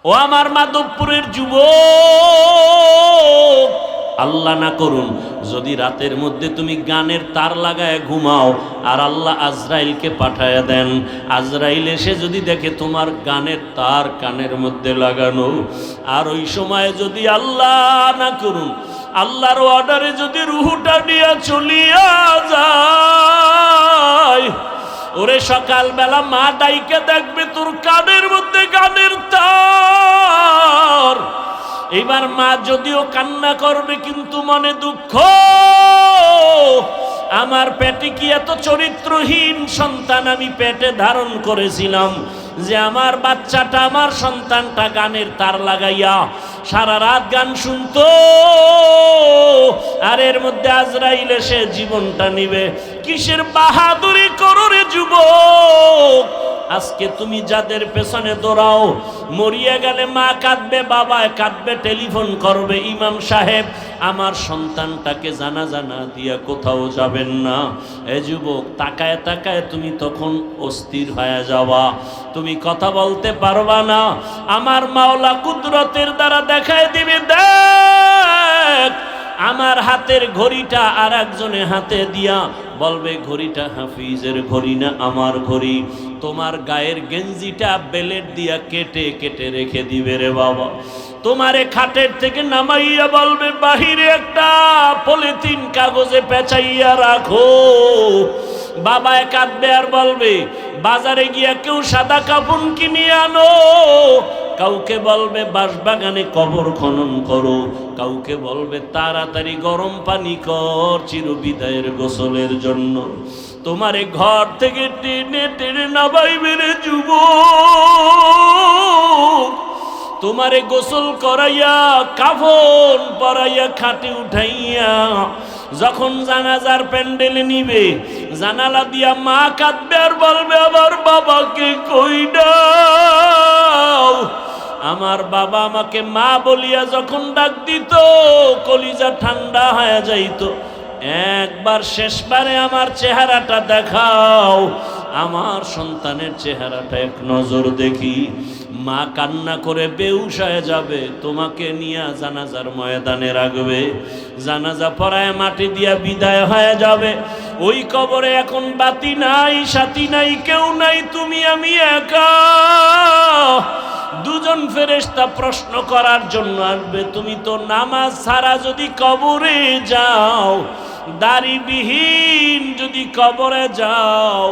ও আমার মাধবপুরের যুবক, আল্লাহ না করুন যদি রাতের মধ্যে তুমি গানের তার লাগায় ঘুমাও আর আল্লাহ আজরাইলকে পাঠায়া দেন, আজরাইল এসে যদি দেখে তোমার গানের তার কানের মধ্যে লাগানো, আর ওই সময় যদি আল্লাহ না করুন আল্লাহর অর্ডারে যদি রুহুটা নিয়ে চলিয়া যায়, ওরে সকালবেলা মা ডাইকে দেখবে তোর কানের মধ্যে গানের তার। এবার মা যদিও কান্না করবে কিন্তু মনে দুঃখ, আমার পেটে কি এত চরিত্রহীন সন্তান আমি পেটে ধারণ করেছিলাম যে আমার বাচ্চাটা, আমার সন্তানটা গানের তার লাগাইয়া সারা রাত গান শুনতো, আর এর মধ্যে আজরাইল এসে জীবনটা নিবে। কিসের বাহাদুরি করো রে যুবক? আজকে তুমি যাদের পেছনে দৌড়াও, মরিয়া গেলে মা কাঁদবে, বাবা কাঁদবে, টেলিফোন করবে ইমাম সাহেব আমার সন্তানটাকে জানাজা না দিয়া কোথাও যাবেন না। এ যুবক, তাকায় তাকায় তুমি তখন অস্থির হয়ে যাওয়া, তুমি কথা বলতে পারবা না। আমার মাওলা কুদরতের দ্বারা দেখায় দিবে, দেখ আমার হাতের ঘড়িটা আর একজনের হাতে দিয়া বলবে ঘড়িটা হাফিজের ঘড়ি না আমার ঘড়ি। তোমার গায়ের গেঞ্জিটা বেলেট দিয়া কেটে কেটে রেখে দিবে রে বাবা। তোমারে খাটের থেকে নামাইয়া বলবে বাহিরে একটা পলিথিন কাগজে পেঁচাইয়া রাখো। বাবায় কাঁদবে আর বলবে বাজারে গিয়া কেউ সাদা কাফন কিনে আনো, কাউকে বলবে বাঁশবাগানে কবর খনন করো, কাউকে বলবে তাড়াতাড়ি গরম পানি কর চিরবিদায়ের গোসলের জন্য। তোমারে ঘর থেকে টেনে টেনে নামাইবে রে যুবক, তোমারে গোসল করাইয়া কাফন পরাইয়া খাটে উঠাইয়া যখন জানাজার প্যান্ডেলে নিবে, জানালা দিয়া মা কাঁদবে আর বলবে আমার বাবাকে কই দাও। আমার বাবা আমাকে মা বলিয়া যখন ডাক দিত কলিজা ঠান্ডা হয়ে যাইত, একবার শেষবারে আমার চেহারাটা দেখাও, আমার সন্তানের চেহারাটা এক নজর দেখি। মা কান্না করে বেহুশ হয়ে যাবে, তোমাকে নিয়ে জানাজার ময়দানে রাখবে, জানাজা পড়ায় মাটি দিয়া বিদায় হয়ে যাবে। ওই কবরে এখন বাতি নাই, সাথী নাই, কেউ নাই, তুমি আমি একা। দুজন ফেরেশতা প্রশ্ন করার জন্য আসবে, তুমি তো নামাজ ছাড়া যদি কবরে যাও, দাড়িবিহীন যদি কবরে যাও,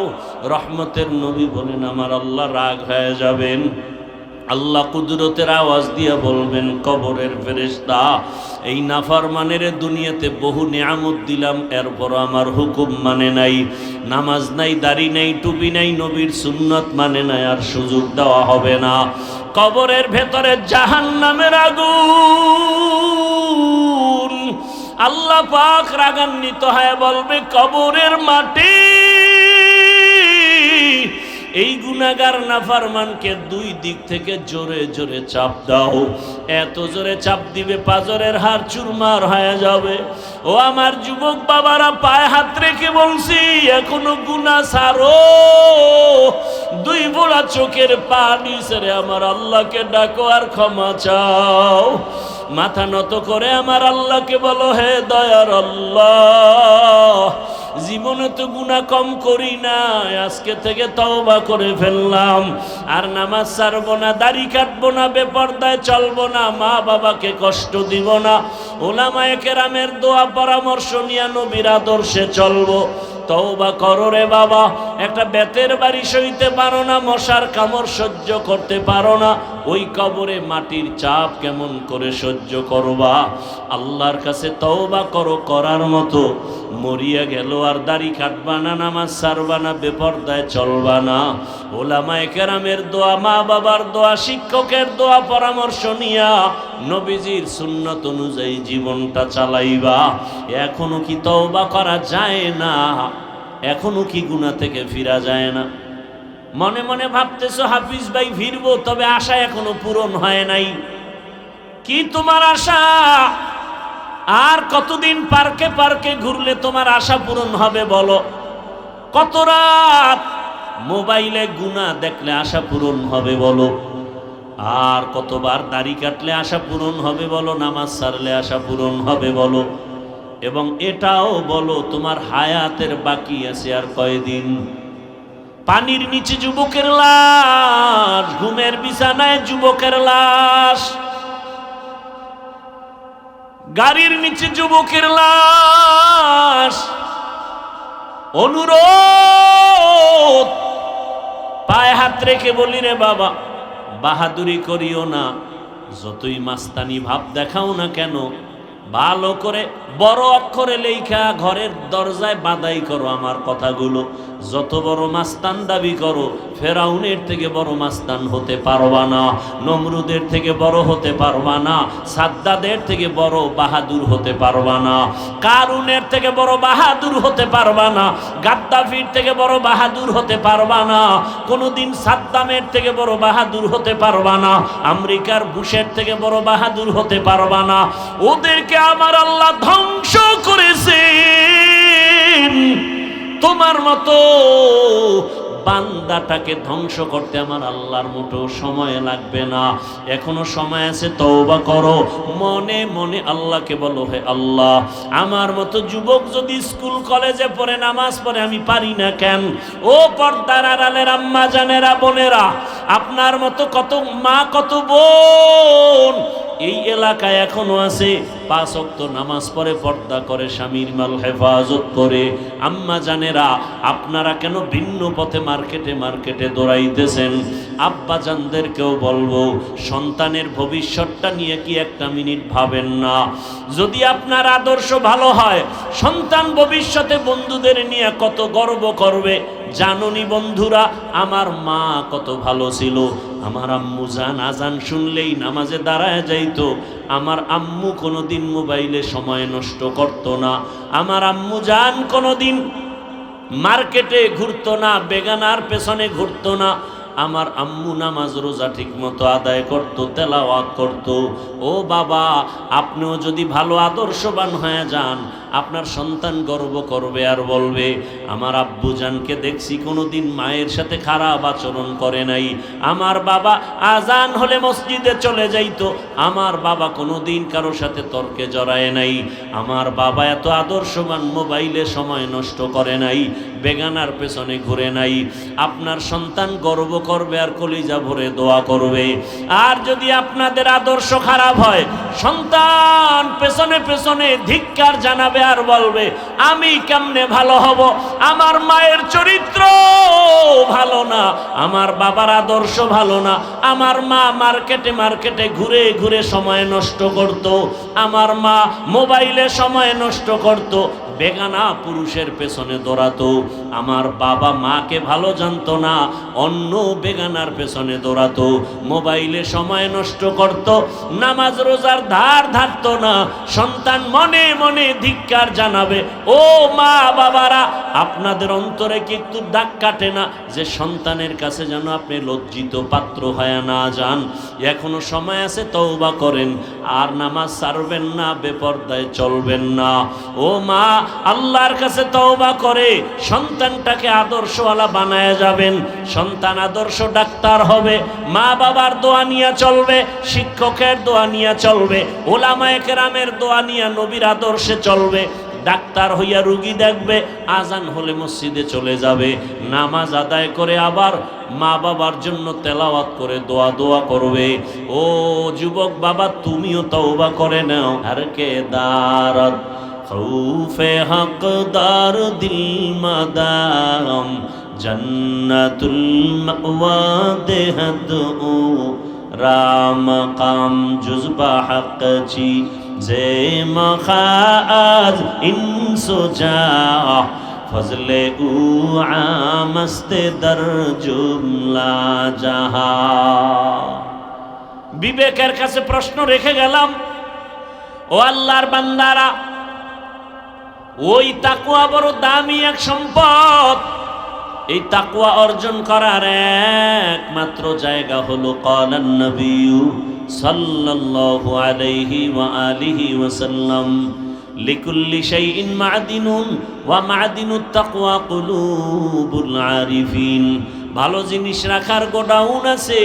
রহমতের নবী বলেন আমার আল্লাহ রাগ হয়ে যাবেন। আল্লাহ কুদরতের আওয়াজ দিয়া বলবেন কবরের ফেরেশতা, এই নাফরমানের দুনিয়াতে বহু নিয়ামত দিলাম, এরপর আমার হুকুম মানে নাই, নামাজ নাই, দাড়ি নাই, টুপি নাই, নবীর সুন্নত মানে নাই, আর সুযোগ দেওয়া হবে না। কবরের ভেতরে জাহান্নামের আগুন। আল্লাহ পাক রাগান্বিত হয়ে বলবে কবরের মাটি এই গুনাহগার নাফরমানকে দুই দিক থেকে জোরে জোরে চাপ দাও। এত জোরে চাপ দিবে পাজরের হাড় চুরমার হয়ে যাবে। ও আমার যুবক বাবারা, পায়ে হাত রেখে বলছি এখনো গুনাহ ছাড়ো। দুই বোড়া চোখের পানি ছেড়ে আমার আল্লাহকে ডাকো আর ক্ষমা চাও। মাথা নত করে আমার আল্লাহকে বলো, হে দয়ার আল্লাহ, জীবনে তো গুনাহ কম করি না, আজকে থেকে তওবা করে ফেললাম, আর নামাজ ছাড়বো না, দাড়ি কাটবো না, বেপরদায় চলবো না, মা বাবাকে কষ্ট দিব না, ওলামায়ে কেরামের দোয়া পরামর্শ নিয়ে নবীর আদর্শে চলবো। তওবা করো রে বাবা। একটা বেতের বাড়ি সইতে পারো না, মশার কামড় সহ্য করতে পারো না, ওই কবরে মাটির চাপ কেমন করে সহ্য করবা? আল্লাহর কাছে তওবা করো করার মতো। মরিয়া গেল আর দাড়ি কাটবা না, নামাজ ছাড়বা না, বেপরদায় চলবা না, ওলামায়ে কেরামের দোয়া, মা বাবার দোয়া, শিক্ষকের দোয়া পরামর্শ নিয়া নবীজির সুন্নত অনুযায়ী জীবনটা চালাইবা। এখনো কি তওবা করা যায় না? এখনো কি গুনাহ থেকে ফিরা যায় না? মনে মনে ভাবতেছো হাফিজ ভাই ফিরবো, তবে আশা এখনো পূরণ হয় নাই। কি তোমার আশা? আর কতদিন পার্কে পার্কে ঘুরলে তোমার আশা পূরণ হবে বলো? কত রাত মোবাইলে গুনাহ দেখলে আশা পূরণ হবে বলো? আর কতবার দাড়ি কাটলে আশা পূরণ হবে বলো, নামাজ ছাড়লে আশা পূরণ হবে বলো, এবং এটাও বলো তোমার হায়াতের বাকি আছে আর কয়দিন। পানির নিচে যুবকের লাশ, ঘুমের বিছানায় যুবকের লাশ, গাড়ির নিচে যুবকের লাশ। অনুরোধ, পায়ে হাত রেখে বলি রে বাবা, বাহাদুরি করিও না, যতই মাস্তানি ভাব দেখাও না কেন, ভালো করে বড় অক্ষরে লেখা ঘরের দরজায় বাঁধাই করো আমার কথাগুলো। যত বড় মাস্তান দাবি করো, ফেরাউনের থেকে বড় মাস্তান হতে পারবা না, নমরুদের থেকে বড় হতে পারবা না, সাদ্দাদের থেকে বড় বাহাদুর হতে পারবা না, কারুনের থেকে বড় বাহাদুর হতে পারবা না, গাদ্দাফির থেকে বড় বাহাদুর হতে পারবা না, কোনোদিন সাদ্দামের থেকে বড় বাহাদুর হতে পারবা না, আমেরিকার বুশের থেকে বড় বাহাদুর হতে পারবা না। ওদেরকে আমার আল্লাহ ধ্বংস করেছেন। তোমার মতো বান্দাটাকে ধ্বংস করতে আমার আল্লাহর মতো সময় লাগবে না। এখনো সময় আছে, তওবা করো। মনে মনে আল্লাহকে বলো, হে আল্লাহ, আমার মতো যুবক যদি স্কুল কলেজে পড়ে নামাজ পড়ে আমি পারি না কেন? ও পর্দার আড়ালের আম্মা জানেরা, বোনেরা, আপনার মতো কত মা, কত বোন এই এলাকায় এখনো আছে, 5 ওয়াক্ত নামাজ পড়ে, পর্দা করে, স্বামীর মাল হেফাজত করে। আম্মা জানেরা, আপনারা কেন ভিন্ন পথে মার্কেটে দৌড়াইতেছেন? আব্বা জানদেরকেও বলবো, সন্তানের ভবিষ্যৎটা নিয়ে কি একটা মিনিট ভাবেন না? যদি আপনার আদর্শ ভালো হয়, সন্তান ভবিষ্যতে বন্ধুদের নিয়ে কত গর্ব করবে। জানুনি বন্ধুরা, আমার মা কত ভালো ছিল। আমার আম্মু জান আজান শুনলেই নামাজে দাঁড়ায় যাইতো। আমার আম্মু কোনোদিন মোবাইলে সময় নষ্ট করতো না। আমার আম্মু জান কোনোদিন মার্কেটে ঘুরতো না, বেগানার পেছনে ঘুরতো না। আমার আম্মু নামাজ রোজা ঠিক মতো আদায় করতো, তেলাওয়াত করতো। ও বাবা, আপনিও যদি ভালো আদর্শবান হয়ে যান, আপনার সন্তান গর্ব করবে আর বলবে, আমার আব্বু জানকে দেখছি কোনোদিন মায়ের সাথে খারাপ আচরণ করে নাই। আমার বাবা আজান হলে মসজিদে চলে যাইতো। আমার বাবা কোনোদিন কারো সাথে তর্কে জড়ায় নাই। আমার বাবা এত আদর্শবান, মোবাইলে সময় নষ্ট করে নাই, বেগানার পেছনে ঘুরে নাই। আপনার সন্তান গর্ব করবে আর কলিজা ভরে দোয়া করবে। আর যদি আপনাদের আদর্শ খারাপ হয়, সন্তান পেছনে পেছনে ধিক্কার জানাবে আর বলবে, আমি কেমনে ভালো হব? আমার মায়ের চরিত্র ভালো না, আমার বাবার আদর্শ ভালো না। আমার মা মার্কেটে ঘুরে ঘুরে সময় নষ্ট করত। আমার মা মোবাইলে সময় নষ্ট করত, বেগানা পুরুষের পেছনে দৌড়াতো। আমার বাবা মাকে ভালো জানতো না, অন্য বেগানার পেছনে দৌড়াতো, মোবাইলে সময় নষ্ট করত, নামাজ রোজার ধার ধারতো না। সন্তান মনে মনে ধিক্কার জানাবে। ও মা বাবারা, আপনাদের অন্তরে কি একটু দাগ কাটে না যে সন্তানের কাছে যেন আপনি লজ্জিত পাত্র হয়ে না যান? এখনো সময় আছে, তওবা করেন, আর নামাজ ছাড়বেন না, বেপরদায় চলবেন না। ও মা, আল্লাহর কাছে তওবা করে সন্তানটাকে আদর্শওয়ালা বানায় যাবেন। সন্তান আদর্শ ডাক্তার হবে, মা বাবার দোয়া নিয়ে চলবে, শিক্ষকের দোয়া নিয়ে চলবে, ওলামায়ে কেরামের দোয়া নিয়ে নবীর আদর্শে চলবে। ডাক্তার হইয়া রুগী দেখবে, আজান হলে মসজিদে চলে যাবে, নামাজ আদায় করে আবার মা বাবার জন্য তেলাওয়াত করে দোয়া করবে। ও যুবক বাবা, তুমিও তওবা করে নাও। আর কে দারদ খৌফে হকদার দিল মাদাম, জন্নতুল মাওয়া দেহদ ও রাম কাম জুজবা হক চি যে মখাজ ইনসো যা ফজলে উ আমস্তে দর জুমলা জাহা। বিবেকের কাছে প্রশ্ন রেখে গেলাম, ও আল্লাহর বান্দারা, ওই তাকওয়া বড় দামি এক সম্পদ। এই তাকওয়া অর্জন করার একমাত্র জায়গা হলো ক্বালান নবী সাল্লাল্লাহু আলাইহি ওয়া আলিহি ওয়াসাল্লাম, লিকুল্লি শাইইন মা'দিনুন ওয়া মা'দিনুত তাকওয়া কুলুবুল আরিফিন। ভালো জিনিস রাখার গোডাউন আছে,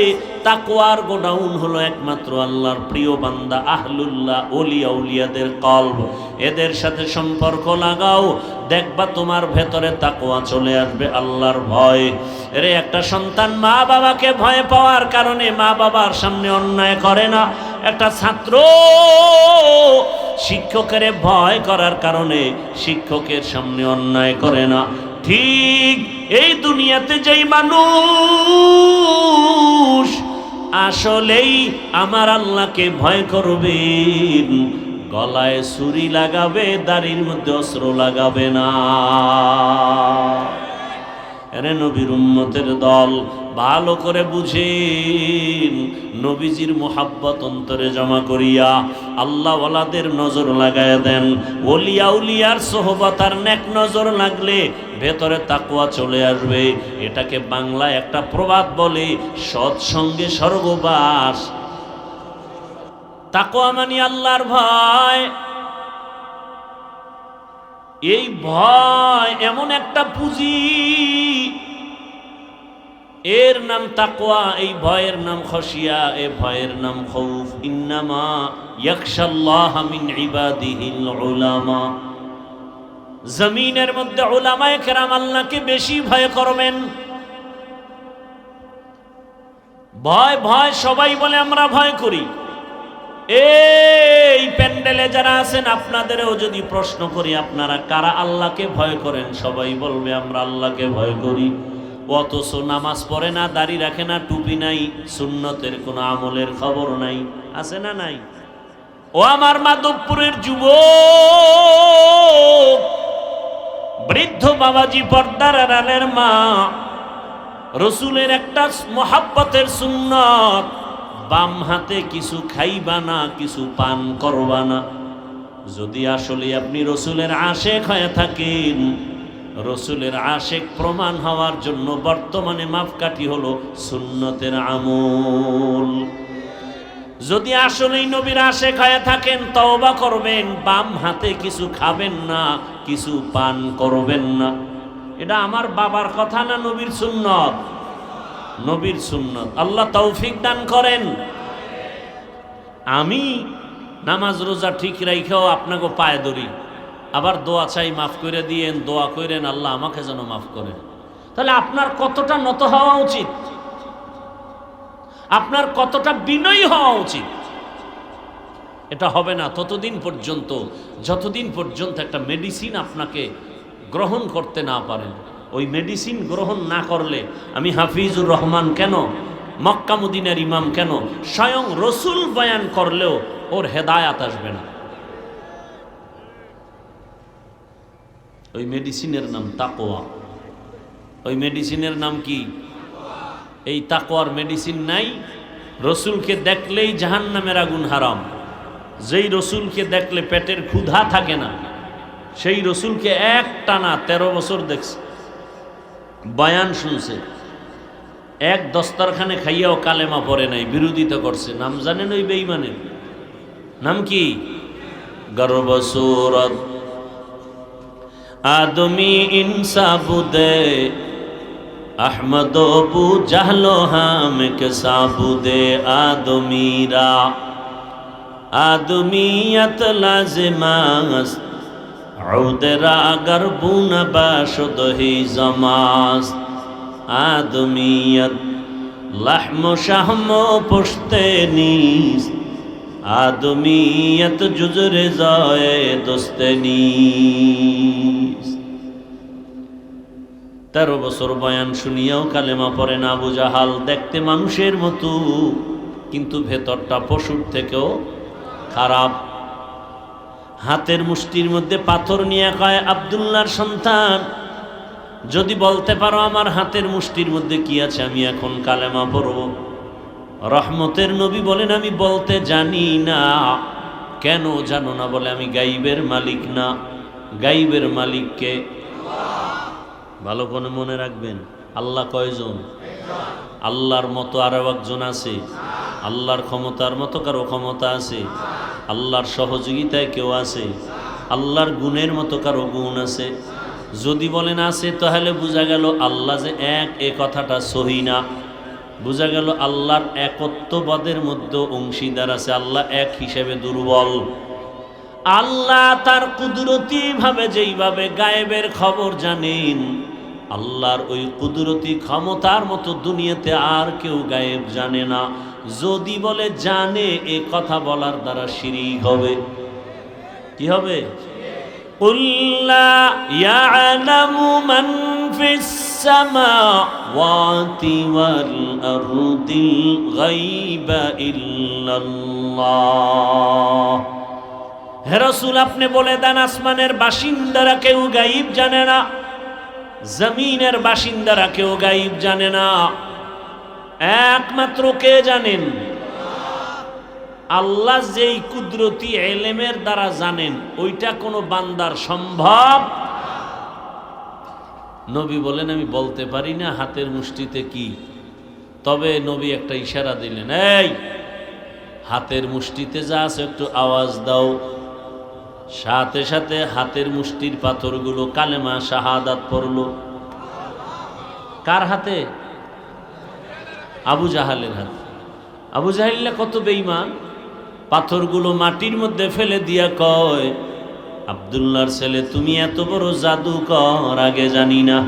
তাকওয়ার গোডাউন হলো একমাত্র আল্লাহর প্রিয় বান্দা আহলুল্লাহ, ওলিয়া উলিয়াদের কলব। এদের সাথে সম্পর্ক লাগাও, দেখবা তোমার ভেতরে তাকওয়া চলে আসবে, আল্লাহর ভয়। এরে একটা সন্তান মা বাবাকে ভয় পাওয়ার কারণে মা বাবার সামনে অন্যায় করে না। একটা ছাত্র শিক্ষকের ভয় করার কারণে শিক্ষকের সামনে অন্যায় করে না। ঠিক এই দুনিয়াতে যেই মানুষ আসলেই আমার আল্লাহকে ভয় করবেন, গলায় ছুরি লাগাবে, দাড়ির মধ্যে অস্ত্র লাগাবে না। এরে নবীর উম্মতের দল, ভালো করে বুঝেন, নবীজির মোহাব্বত অন্তরে জমা করিয়া আল্লাহওয়ালাদের নজর লাগায় দেন। ওলিয়া উলিয়ার সোহবত আর নেক নজর লাগলে ভেতরে তাকওয়া চলে আসবে। এটাকে বাংলায় একটা প্রবাদ বলে, সৎসঙ্গে স্বর্গবাস। তাকওয়া মানে আল্লাহর ভয়। এই ভয় এমন একটা পুঁজি, এর নাম তাকওয়া, এই ভয়ের নাম খশিয়া, এ ভয়ের নাম খৌফ। ইন্নামা ইয়াখশাল্লাহ মিন ইবাদিহিল উলামা। জমিনের মধ্যে উলামায়ে কেরাম আল্লাহকে বেশি ভয় করবেন। ভয় ভয় সবাই বলে আমরা ভয় করি। এই প্যান্ডেলে যারা আছেন আপনাদেরও যদি প্রশ্ন করি, আপনারা কারা আল্লাহকে ভয় করেন? সবাই বলবে আমরা আল্লাহকে ভয় করি। অথচ নামাজ পড়ে না, দাড়ি রাখে না, টুপি নাই, সুন্নতের কোনো আমলের খবর নাই। আছে না নাই? ও আমার মাধবপুরের যুবক, বৃদ্ধ বাবাজি, পর্দার আড়ালের মা, রসুলের একটা মোহাব্বতের সুন্নত, বাম হাতে কিছু খাইবা না, কিছু পান করবা না। যদি আসলে আপনি রসুলের আশেক হয়ে থাকেন, রসুলের আশেক প্রমাণ হওয়ার জন্য বর্তমানে মাপকাঠি হলো সুন্নতের আমল। যদি আসলেই নবীর আশেক হয়ে থাকেন, তওবা করবেন, বাম হাতে কিছু খাবেন না, কিছু পান করবেন না। এটা আমার বাবার কথা না, নবীর সুন্নত? নবীর সুন্নত। আল্লাহ তৌফিক দান করেন। আমি নামাজ রোজা ঠিক রাইখাও আপনাকে পায়ে ধরি, আবার দোয়া চাই, মাফ করে দিয়েন, দোয়া করেন আল্লাহ আমাকে যেন মাফ করেন। তাহলে আপনার কতটা নত হওয়া উচিত, আপনার কতটা বিনয়ী হওয়া উচিত। এটা হবে না ততদিন পর্যন্ত যতদিন পর্যন্ত একটা মেডিসিন আপনাকে গ্রহণ করতে না পারেন। ওই মেডিসিন গ্রহণ না করলে, আমি হাফিজুর রহমান কেন, মক্কা মদিনার ইমাম কেন, স্বয়ং রসুল বয়ান করলেও ওর হেদায়াত আসবে না। ওই মেডিসিনের নাম তাকওয়া। ওই মেডিসিনের নাম কি? এই তাকওয়ার মেডিসিন নাই। রসুলকে দেখলেই জাহান্নামের আগুন হারাম। যেই রসুলকে দেখলে পেটের ক্ষুধা থাকে না, সেই রসুলকে এক টানা 13 বছর দেখছে, বয়ান শুনছে, এক দস্তরখানে খাইয়াও কালেমা পড়ে নাই, বিরোধিতা করছে। নাম জানেন ওই বেঈমানের নাম কি? গর্বসুরত আদমি ইনসাবুদে আহমদ বু জাহলো হাম কে সাবুদে আদমিরা আদমিয়ত লাজিমাস উদরা গরবুন বাশুদ হি জমাস আদমিয়ত লাহম শাহম পুশতে নিস আদমিয়ত জুজরে জায়ে দোস্তে নিস। 13 বছর বয়ান শুনিয়াও কালেমা পড়ে না আবু জাহাল। দেখতে মানুষের মতো, কিন্তু ভেতরটা পশুর থেকেও খারাপ। হাতের মুষ্টির মধ্যে পাথর নিয়ে কয়, আব্দুল্লাহর সন্তান, যদি বলতে পারো আমার হাতের মুষ্টির মধ্যে কি আছে, আমি এখন কালেমা পড়ব। রহমতের নবী বলেন, আমি বলতে জানি না। কেন জানো না? বলে, আমি গাইবের মালিক না। গাইবের মালিককে ভালো করে মনে রাখবেন। আল্লাহ কয়জন? আল্লাহর মতো আরো একজন আছে? আল্লাহর ক্ষমতার মতো কারো ক্ষমতা আছে? আল্লাহর সহযোগিতায় কেউ আছে? আল্লাহর গুণের মতো কারো গুণ আছে? যদি বলেন আছে তাহলে বোঝা গেল আল্লাহ যে এক, এ কথাটা সহি না। বোঝা গেল আল্লাহর একত্ববাদের মধ্যে অংশীদার আছে, আল্লাহ এক হিসেবে দুর্বল। আল্লাহ তার কুদরতি ভাবে যেইভাবে গায়েবের খবর জানেন, আল্লাহর ওই কুদরতি ক্ষমতার মতো দুনিয়াতে আর কেউ গায়েব জানে না। যদি বলে জানে, এ কথা বলার দ্বারা শিরক হবে। কি হবে? কুল লা ইয়ালামু মান ফিস সামাওয়াতি ওয়াল আরদিল গায়বা ইল্লাল্লাহ। হে রাসূল, আপনি বলে দেন আসমানের বাসিন্দারা কেউ গায়েব জানে না, জমিনের বাসিন্দারা কেউ গায়েব জানে না, একমাত্র কে জানেন? আল্লাহ যেই কুদরতি ইলমের দ্বারা জানেন, ওইটা কোনো বান্দার সম্ভব। নবী বলেন আমি বলতে পারি না হাতের মুষ্টিতে কি, তবে নবী একটা ইশারা দিলেন, এই হাতের মুষ্টিতে যা আছে একটু আওয়াজ দাও। সাথে সাথে হাতের মুষ্টির পাথরগুলো কালেমা শাহাদাত পড়লো। কার হাতে? আবু জাহালের হাতে। আবু জাহাল্লা কত বেঈমান, পাথরগুলো মাটির মধ্যে ফেলে দিয়া কয়, আব্দুল্লাহর ছেলে তুমি এত বড় জাদুকর আগে জানি না।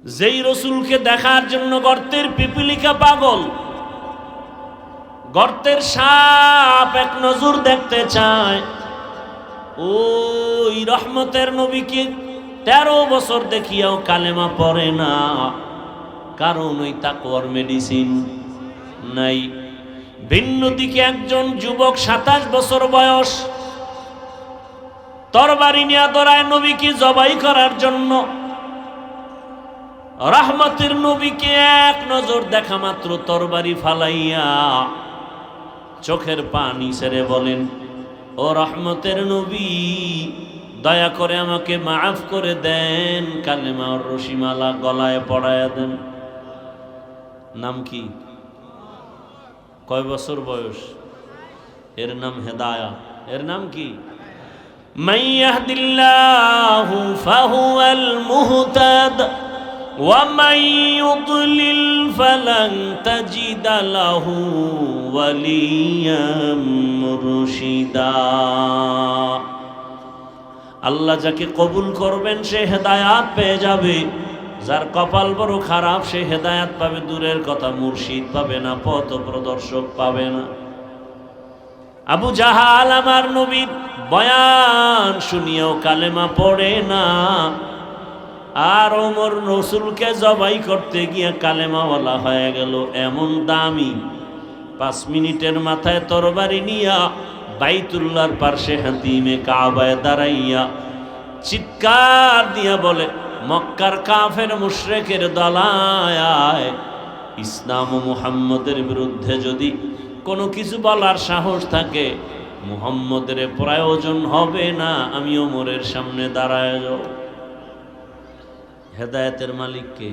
যেই রসুলকে দেখার জন্য গর্তের পিপিলিকা পাগল, গর্তের সাপ এক নজর দেখতে চায়, ওই রহমতের নবীকে 13 বছর দেখিয়াও কালেমা পড়ে না, কারণ ওই তাকওয়ার মেডিসিন নাই। ভিন্ন দিকে একজন যুবক 27 বছর বয়স, তরবারি নিয়ে দৌড়ায় নবীকে জবাই করার জন্য। রহমতের নবীকে এক নজর দেখা মাত্র তরবারি ফালাইয়া চোখের পানি ছেড়ে বলেন, ও রহমতের নবী, দয়া করে আমাকে মাফ করে দেন, কালেমার রশিমালা গলায় পড়ায়া দেন। নাম কি? কয় বছর বয়স? এর নাম হেদায়া। এর নাম কি? মান ইয়াহদিল্লাহু ফাহুয়াল মুহতাদ ওয়া মান ইউদ্লিল ফালান তাজিদা লাহু ওয়ালিয়াম মুরশিদা। আল্লাহ যাকে কবুল করবেন সে হেদায়াত পেয়ে যাবে, যার কপাল বড় খারাপ সে হেদায়াত পাবে দূরের কথা, মুর্শিদ পাবে না, পথ প্রদর্শক পাবে না। আবু জাহাল আমার নবীর বয়ান শুনিয়াও কালেমা পড়ে না, আর ওমর রসুলকে জবাই করতে গিয়ে কালেমাওয়ালা হয়ে গেল। এমন দামি 5 মিনিটের মাথায় তরবারি নিয়া বাইতুল্লাহর পার্শ্বে হাতিমে কাবায় দাঁড়াইয়া চিৎকার দিয়া বলে, মক্কার কাফের মুশরিকের দলায় ইসলাম ও মুহাম্মদের বিরুদ্ধে যদি কোনো কিছু বলার সাহস থাকে, মুহাম্মদের প্রয়োজন হবে না, আমি ওমরের সামনে দাঁড়ায় যাব। হেদায়েতের মালিক কে?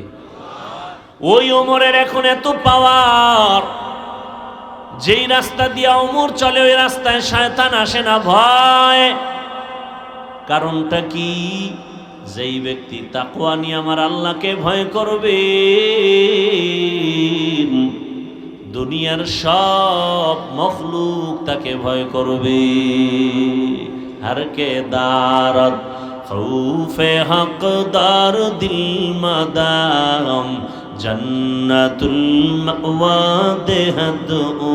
ওই ওমরের এখন এত পাওয়ার, যেই রাস্তা দিয়া ওমর চলে ওই রাস্তায় শয়তান আসে না ভয়। কারণটা কি? যেই ব্যক্তি তাকওয়া নিয়ে আমার আল্লাহকে ভয় করবে, দুনিয়ার সব মখলুক তাকে ভয় করবে। হর কে দারত খৌফে হকদার দিল মাদাম জন্নতুল মাওয়া দেহদ ও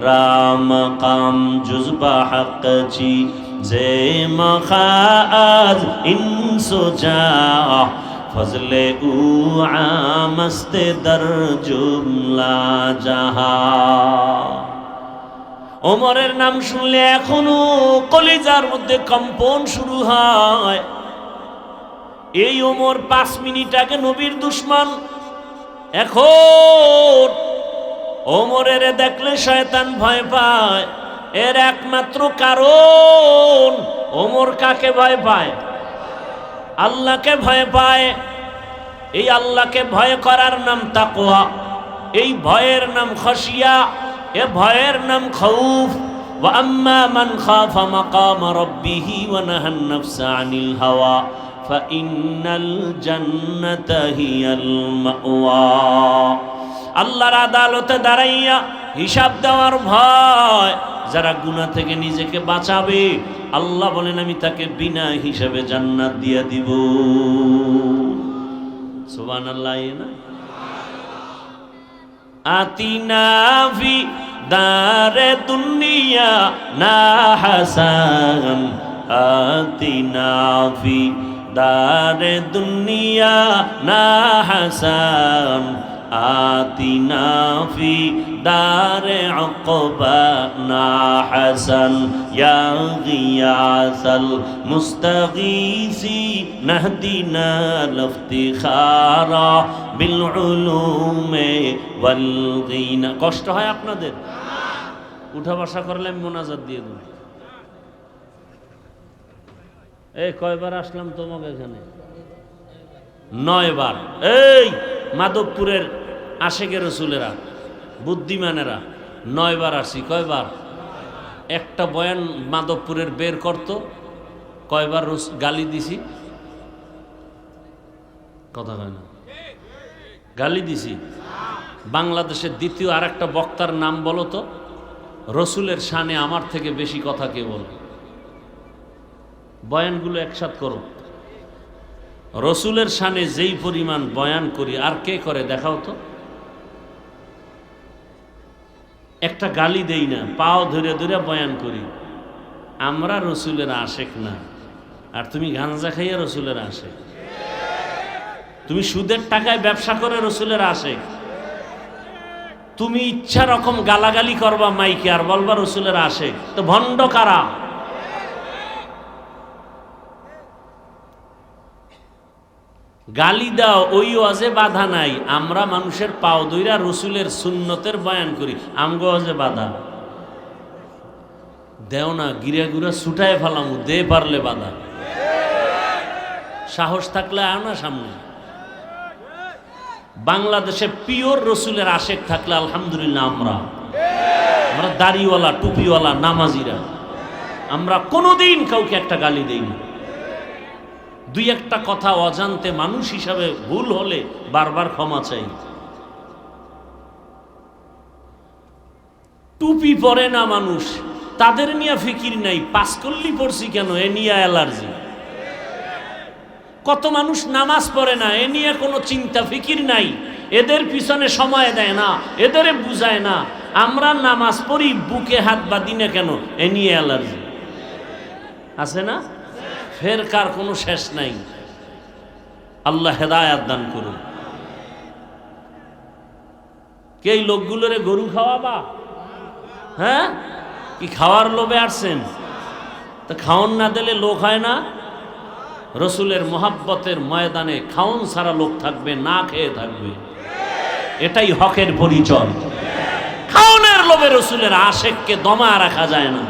রাম কাম জুজবা হক চি যে মখাজ ইনসো যা ফজলে উ আমস্তে দর জুমলা জাহা। ওমরের নাম শুনলে এখনো কলিজার মধ্যে কম্পন শুরু হয়। এই ওমর 5 মিনিট আগে নবীর দুশমন, এখন ওমরের দেখলে শয়তান ভয় পায়। এর একমাত্র কারণ, ওমর কাকে ভয় পায়? আল্লাহকে ভয় পায়। এই আল্লাহকে ভয় করার নাম তাকওয়া, এই ভয়ের নাম খশিয়া, এ ভয়ের নাম খৌফ। ওয়া আম্মা মান খাফা মাকাম রাব্বিহি ওয়া নাহান নাফসা আনিল হাওয়া ফাইন্নাল জান্নাতা হিয়াল মাওয়া। আল্লাহর আদালতে দাঁড়াইয়া হিসাব দেওয়ার ভয় যারা গুনাহ থেকে নিজেকে বাঁচাবে, আল্লাহ বলেন আমি তাকে বিনা হিসাবে জান্নাত দিয়ে দিব। সুবহানাল্লাহ। না আতিনা ফি দারে দুনিয়া না হাসান, আতিনা ফি দারে দুনিয়া না হাসান, আতিনা ফি দারে উকবা না হাসান, ইয়া গিয়াসাল মুস্তাগীসি নাহদিনা লিফতিখারা বিল উলুমে ওয়াল গিনা। কষ্ট হয় আপনাদের? উঠা বসা করলে আমি মোনাজাত দিয়ে দেব। এই কয়বার আসলাম তোমাকে এখানে? 9 বার। এই মাধবপুরের আশেকে রসুলেরা বুদ্ধিমানেরা 9 বার আসি। কয়বার? একটা বয়ান মাধবপুরের বের করতো, কয়বার গালি দিছি? কথা হয় না, গালি দিছি। বাংলাদেশের দ্বিতীয় আর একটা বক্তার নাম বলো তো, রসুলের শানে আমার থেকে বেশি কথা কে বলে? বয়ানগুলো একসাথ করো। রসুলের শানে যেই পরিমাণ বয়ান করি আর কে করে দেখাও তো। একটা গালি দেই না, পাও ধরে ধরে বয়ান করি। আমরা রসুলের আশেক না, আর তুমি গাঁজা খাইয়া রসুলের আশেক। তুমি সুদের টাকায় ব্যবসা করে রসুলের আশেক। তুমি ইচ্ছা রকম গালাগালি করবা মাইকে আর বলবা রসুলের আশেক। তো ভণ্ড কারা? গালি দাও, ওই ওয়াজে বাধা নাই। আমরা মানুষের পাও দইরা রসুলের সুন্নতের বয়ান করি, আমগো ওয়াজে বাধা দেও না। গিরা গুড়া ছুটায় ফেলামু, দে পারলে বাধা। সাহস থাকলে আয় না সামনে। বাংলাদেশে পিওর রসুলের আশেক থাকলে আলহামদুলিল্লাহ। আমরা দাড়িওয়ালা টুপিওয়ালা নামাজিরা, আমরা কোনোদিন কাউকে একটা গালি দেই না। দুই একটা কথা অজান্তে মানুষ হিসাবে ভুল হলে বারবার ক্ষমা চাই। টুপি পরে না মানুষ, তাদের নিয়ে ফিকির নাই। পাঁচকল্লি পড়ছি কেন, এ নিয়ে অ্যালার্জি। কত মানুষ নামাজ পড়ে না, এ নিয়ে কোনো চিন্তা ফিকির নাই। এদের পিছনে সময় দেয় না, এদের বুঝায় না। আমরা নামাজ পড়ি, বুকে হাত বাঁধি না কেন, এ নিয়ে অ্যালার্জি। আছে না? ফেরকার কোনো শেষ নাই। আল্লাহ হেদায়াত দান করুন। কে এই লোকগুলোরে গরু খাওয়াবা? হ্যাঁ, কি খাওয়ার লোভে আসছেন? তো খাওন না দিলে লোক হয় না। রসুলের মোহাব্বতের ময়দানে খাওন ছাড়া লোক থাকবে, না খেয়ে থাকবে। এটাই হকের পরিচয়। খাওনের লোভে রসুলের আশেককে দমা রাখা যায় না।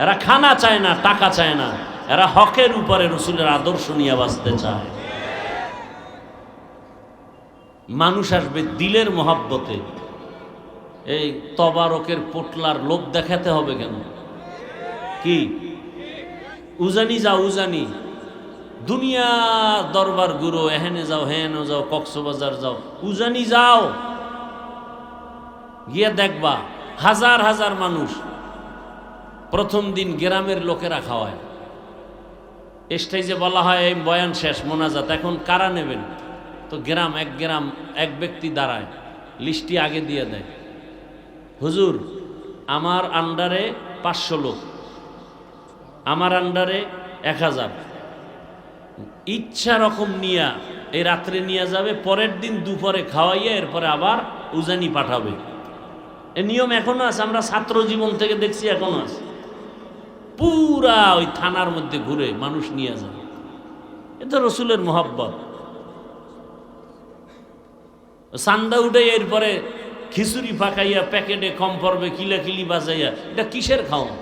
এরা খানা চায় না, টাকা চায় না। এরা হকের উপরে রসুলের আদর্শ নিয়ে বাঁচতে চায়। মানুষ আসবে দিলের মহাব্বতে। এই তবারকের পোটলার লোভ দেখাতে হবে কেন? কি উজানি যাও, উজানি দুনিয়া দরবার গুরু, এহেনে যাও, হেনে যাও, কক্সবাজার যাও, উজানি যাও, গিয়ে দেখবা হাজার হাজার মানুষ। প্রথম দিন গ্রামের লোকেরা খাওয়ায়। স্টেজে বলা হয় এই বয়ান শেষ, মোনাজাত। এখন কারা নেবেন? তো গ্রাম এক ব্যক্তি দাঁড়ায়, লিস্টটি আগে দিয়ে দেয়। হুজুর, আমার আন্ডারে 500 লোক, আমার আন্ডারে 1000। ইচ্ছা রকম নিয়া এই রাত্রে নিয়ে যাবে, পরের দিন দুপুরে খাওয়াইয়া এরপরে আবার উজানি পাঠাবে। এ নিয়ম এখনো আছে, আমরা ছাত্র জীবন থেকে দেখছি, এখনো আছে। পুরা ওই থানার মধ্যে ঘুরে মানুষ নিয়ে যায়। এ তো রসুলের মোহাব্বত। চান্দা উঠে এরপরে খিচুড়ি পাকাইয়া প্যাকেটে কম পড়বে কিলাকিলি বাজাইয়া, এটা কিসের খাওয়া?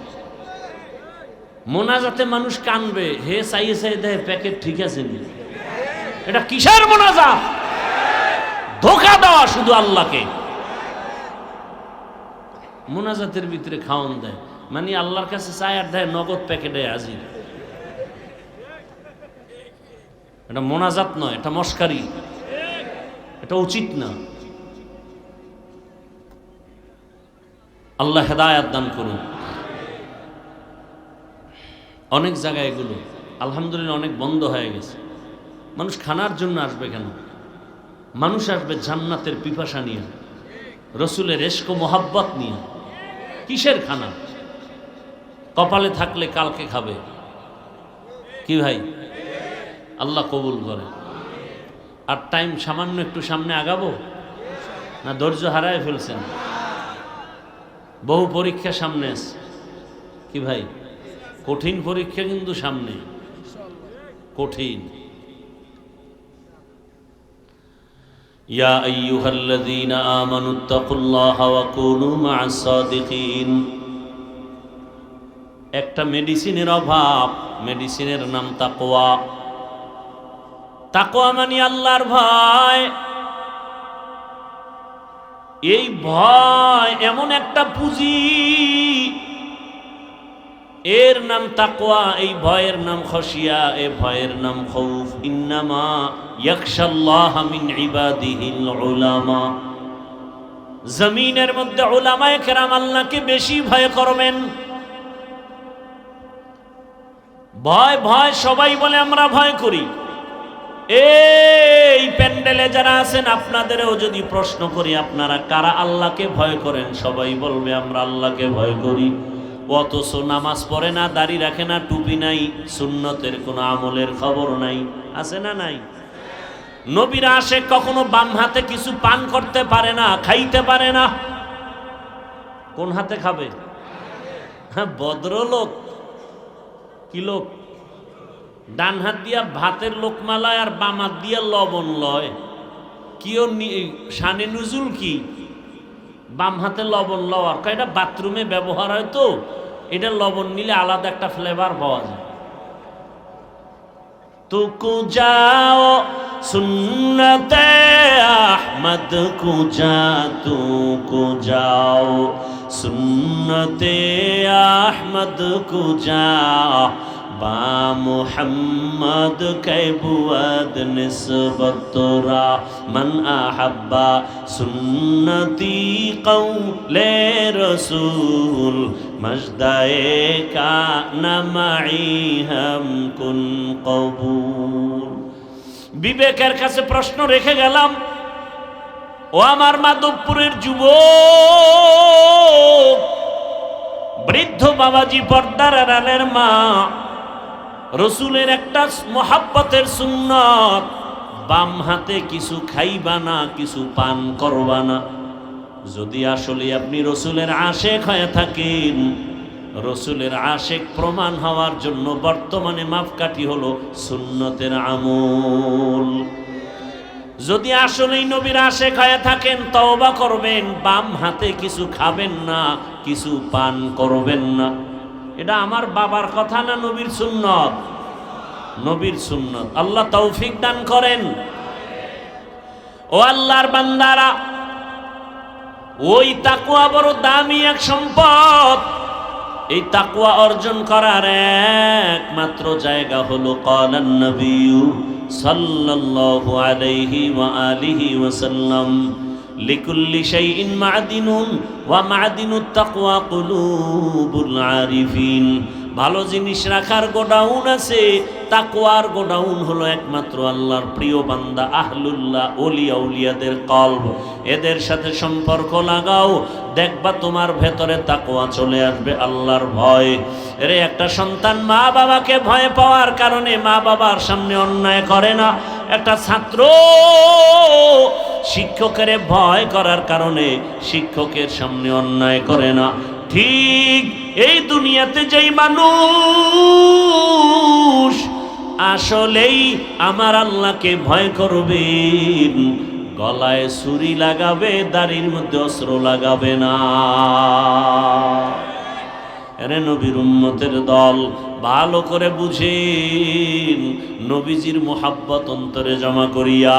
মোনাজাতে মানুষ কানবে, হে চাইয়ে চাই দেয় প্যাকেট ঠিক আছে নি। এটা কিসের মোনাজাত? ধোঁকা দেওয়া শুধু আল্লাহকে। মোনাজাতের ভিতরে খাওয়ান দেয়। মানে আল্লাহর কাছে চায় আর দেয় নগদ প্যাকেটে হাজির। এটা মোনাজাত নয়, এটা মস্কারি, এটা উচিত না। আল্লাহ হেদায়াত দান করুন। অনেক জায়গায় এগুলো আলহামদুলিল্লাহ অনেক বন্ধ হয়ে গেছে। মানুষ খানার জন্য আসবে কেন? মানুষ আসবে জান্নাতের পিপাসা নিয়ে, রসুলের ইশক ও মোহাব্বত নিয়ে। কিসের খানা? কপালে থাকলে কালকে খাবে। কি ভাই? আল্লাহ কবুল করে। আর টাইম সামান্য একটু সামনে আগাবো না ধৈর্য হারায় ফেলছেন? বহু পরীক্ষা সামনে আছে। কি ভাই? কঠিন পরীক্ষা কিন্তু সামনে, কঠিন। ইয়া আইয়ুহাল্লাযীনা আমানুত্তাকুল্লাহা ওয়া কুনু মা'আস সাদিকিন। একটা মেডিসিনের অভাব, মেডিসিনের নাম তাকওয়া। তাকওয়া মানে আল্লাহর ভয়। এই ভয় এমন একটা পুঁজি, এর নাম তাকওয়া, এই ভয়ের নাম খশিয়া, এই ভয়ের নাম খৌফ। ইন্নামা ইয়াখশাল্লাহ মিন ইবাদিহিল উলামা। জমিনের মধ্যে উলামায়ে কেরাম আল্লাহকে বেশি ভয় করবেন। ভয় ভয় সবাই বলে আমরা ভয় করি। এই প্যান্ডেলে যারা আছেন আপনাদেরও যদি প্রশ্ন করি আপনারা কারা আল্লাহকে ভয় করেন, সবাই বলবে আমরা আল্লাহকে ভয় করি। অথচ নামাজ পড়ে না, দাড়ি রাখে না, টুপি নাই, সুন্নতের কোনো আমলের খবর নাই। আছে না নাই? নবীর আশিক কখনো বাম হাতে কিছু পান করতে পারে না, খাইতে পারে না। কোন হাতে খাবে? হ্যাঁ, ভদ্রলোক। কি লোক? ডান হাত দিয়া ভাতের লোকমা লয় আর বাম হাত দিয়া লবণ লয়। কিও শানে নুজুল কি? বাম হাতে লবণ লওয়ার, এটা বাথরুমে ব্যবহার হয় তো, এটা লবণ নিলে আলাদা একটা ফ্লেভার পাওয়া যায়। তুকু যাও সুন্নতে আহমদ কুজা, তুকু যাও সুন্নতে আহমদ কুজা, বা মুহাম্মদ কৈবুয়াদ নিসবত তোরা, মান আহাব্বা সুন্নতি কৌলে রসুল, মজদায়ে কা নামাই হাম কুন কবুল। বিবেকের কাছে প্রশ্ন রেখে গেলাম, ও আমার মাধবপুরের যুবক, বৃদ্ধ বাবাজি, পর্দার আড়ালের মা, রসুলের একটা মোহাব্বতের সুন্নত, বাম হাতে কিছু খাইবা না, কিছু পান করবা না। যদি আসলে আপনি রসুলের আশেক হয়ে থাকেন, রসুলের আশেক প্রমাণ হওয়ার জন্য বর্তমানে মাপকাঠি হলো সুন্নতের আমল। যদি আসলেই নবীর আশেক হয়ে থাকেন তওবা করবেন, বাম হাতে কিছু খাবেন না, কিছু পান করবেন না। এটা আমার বাবার কথা না নবীর সুন্নত? নবীর সুন্নত। আল্লাহ তৌফিক দান করেন। ও আল্লাহর বান্দারা, ওই তাকওয়া বড় দামি এক সম্পদ। এই তাকওয়া অর্জন করার একমাত্র জায়গা হলো ক্বালান নবী সাল্লাল্লাহু আলাইহি ওয়া আলিহি ওয়াসাল্লাম, লিকুল্লি শাইইন মা'দিনুন ওয়া মা'দিনুত তাকওয়া কুলুবুল আরিফিন। ভালো জিনিস রাখার গোডাউন আছে, তাকওয়ার গোডাউন হলো একমাত্র আল্লাহর প্রিয় বান্দা আহলুল্লাহ, ওলিয়া উলিয়াদের কলব। এদের সাথে সম্পর্ক লাগাও, দেখবা তোমার ভেতরে তাকওয়া চলে আসবে, আল্লাহর ভয়। এরে একটা সন্তান মা বাবাকে ভয় পাওয়ার কারণে মা বাবার সামনে অন্যায় করে না। একটা ছাত্র শিক্ষকের ভয় করার কারণে শিক্ষকের সামনে অন্যায় করে না। ঠিক এই দুনিয়াতে যেই মানুষ আসলেই আমার আল্লাহকে ভয় করবেন, গলায় ছুরি লাগাবে, দাড়ির মধ্যে অস্ত্র লাগাবে না। এরে নবীর উম্মতের দল, ভালো করে বুঝেন, নবীজির মোহাব্বত অন্তরে জমা করিয়া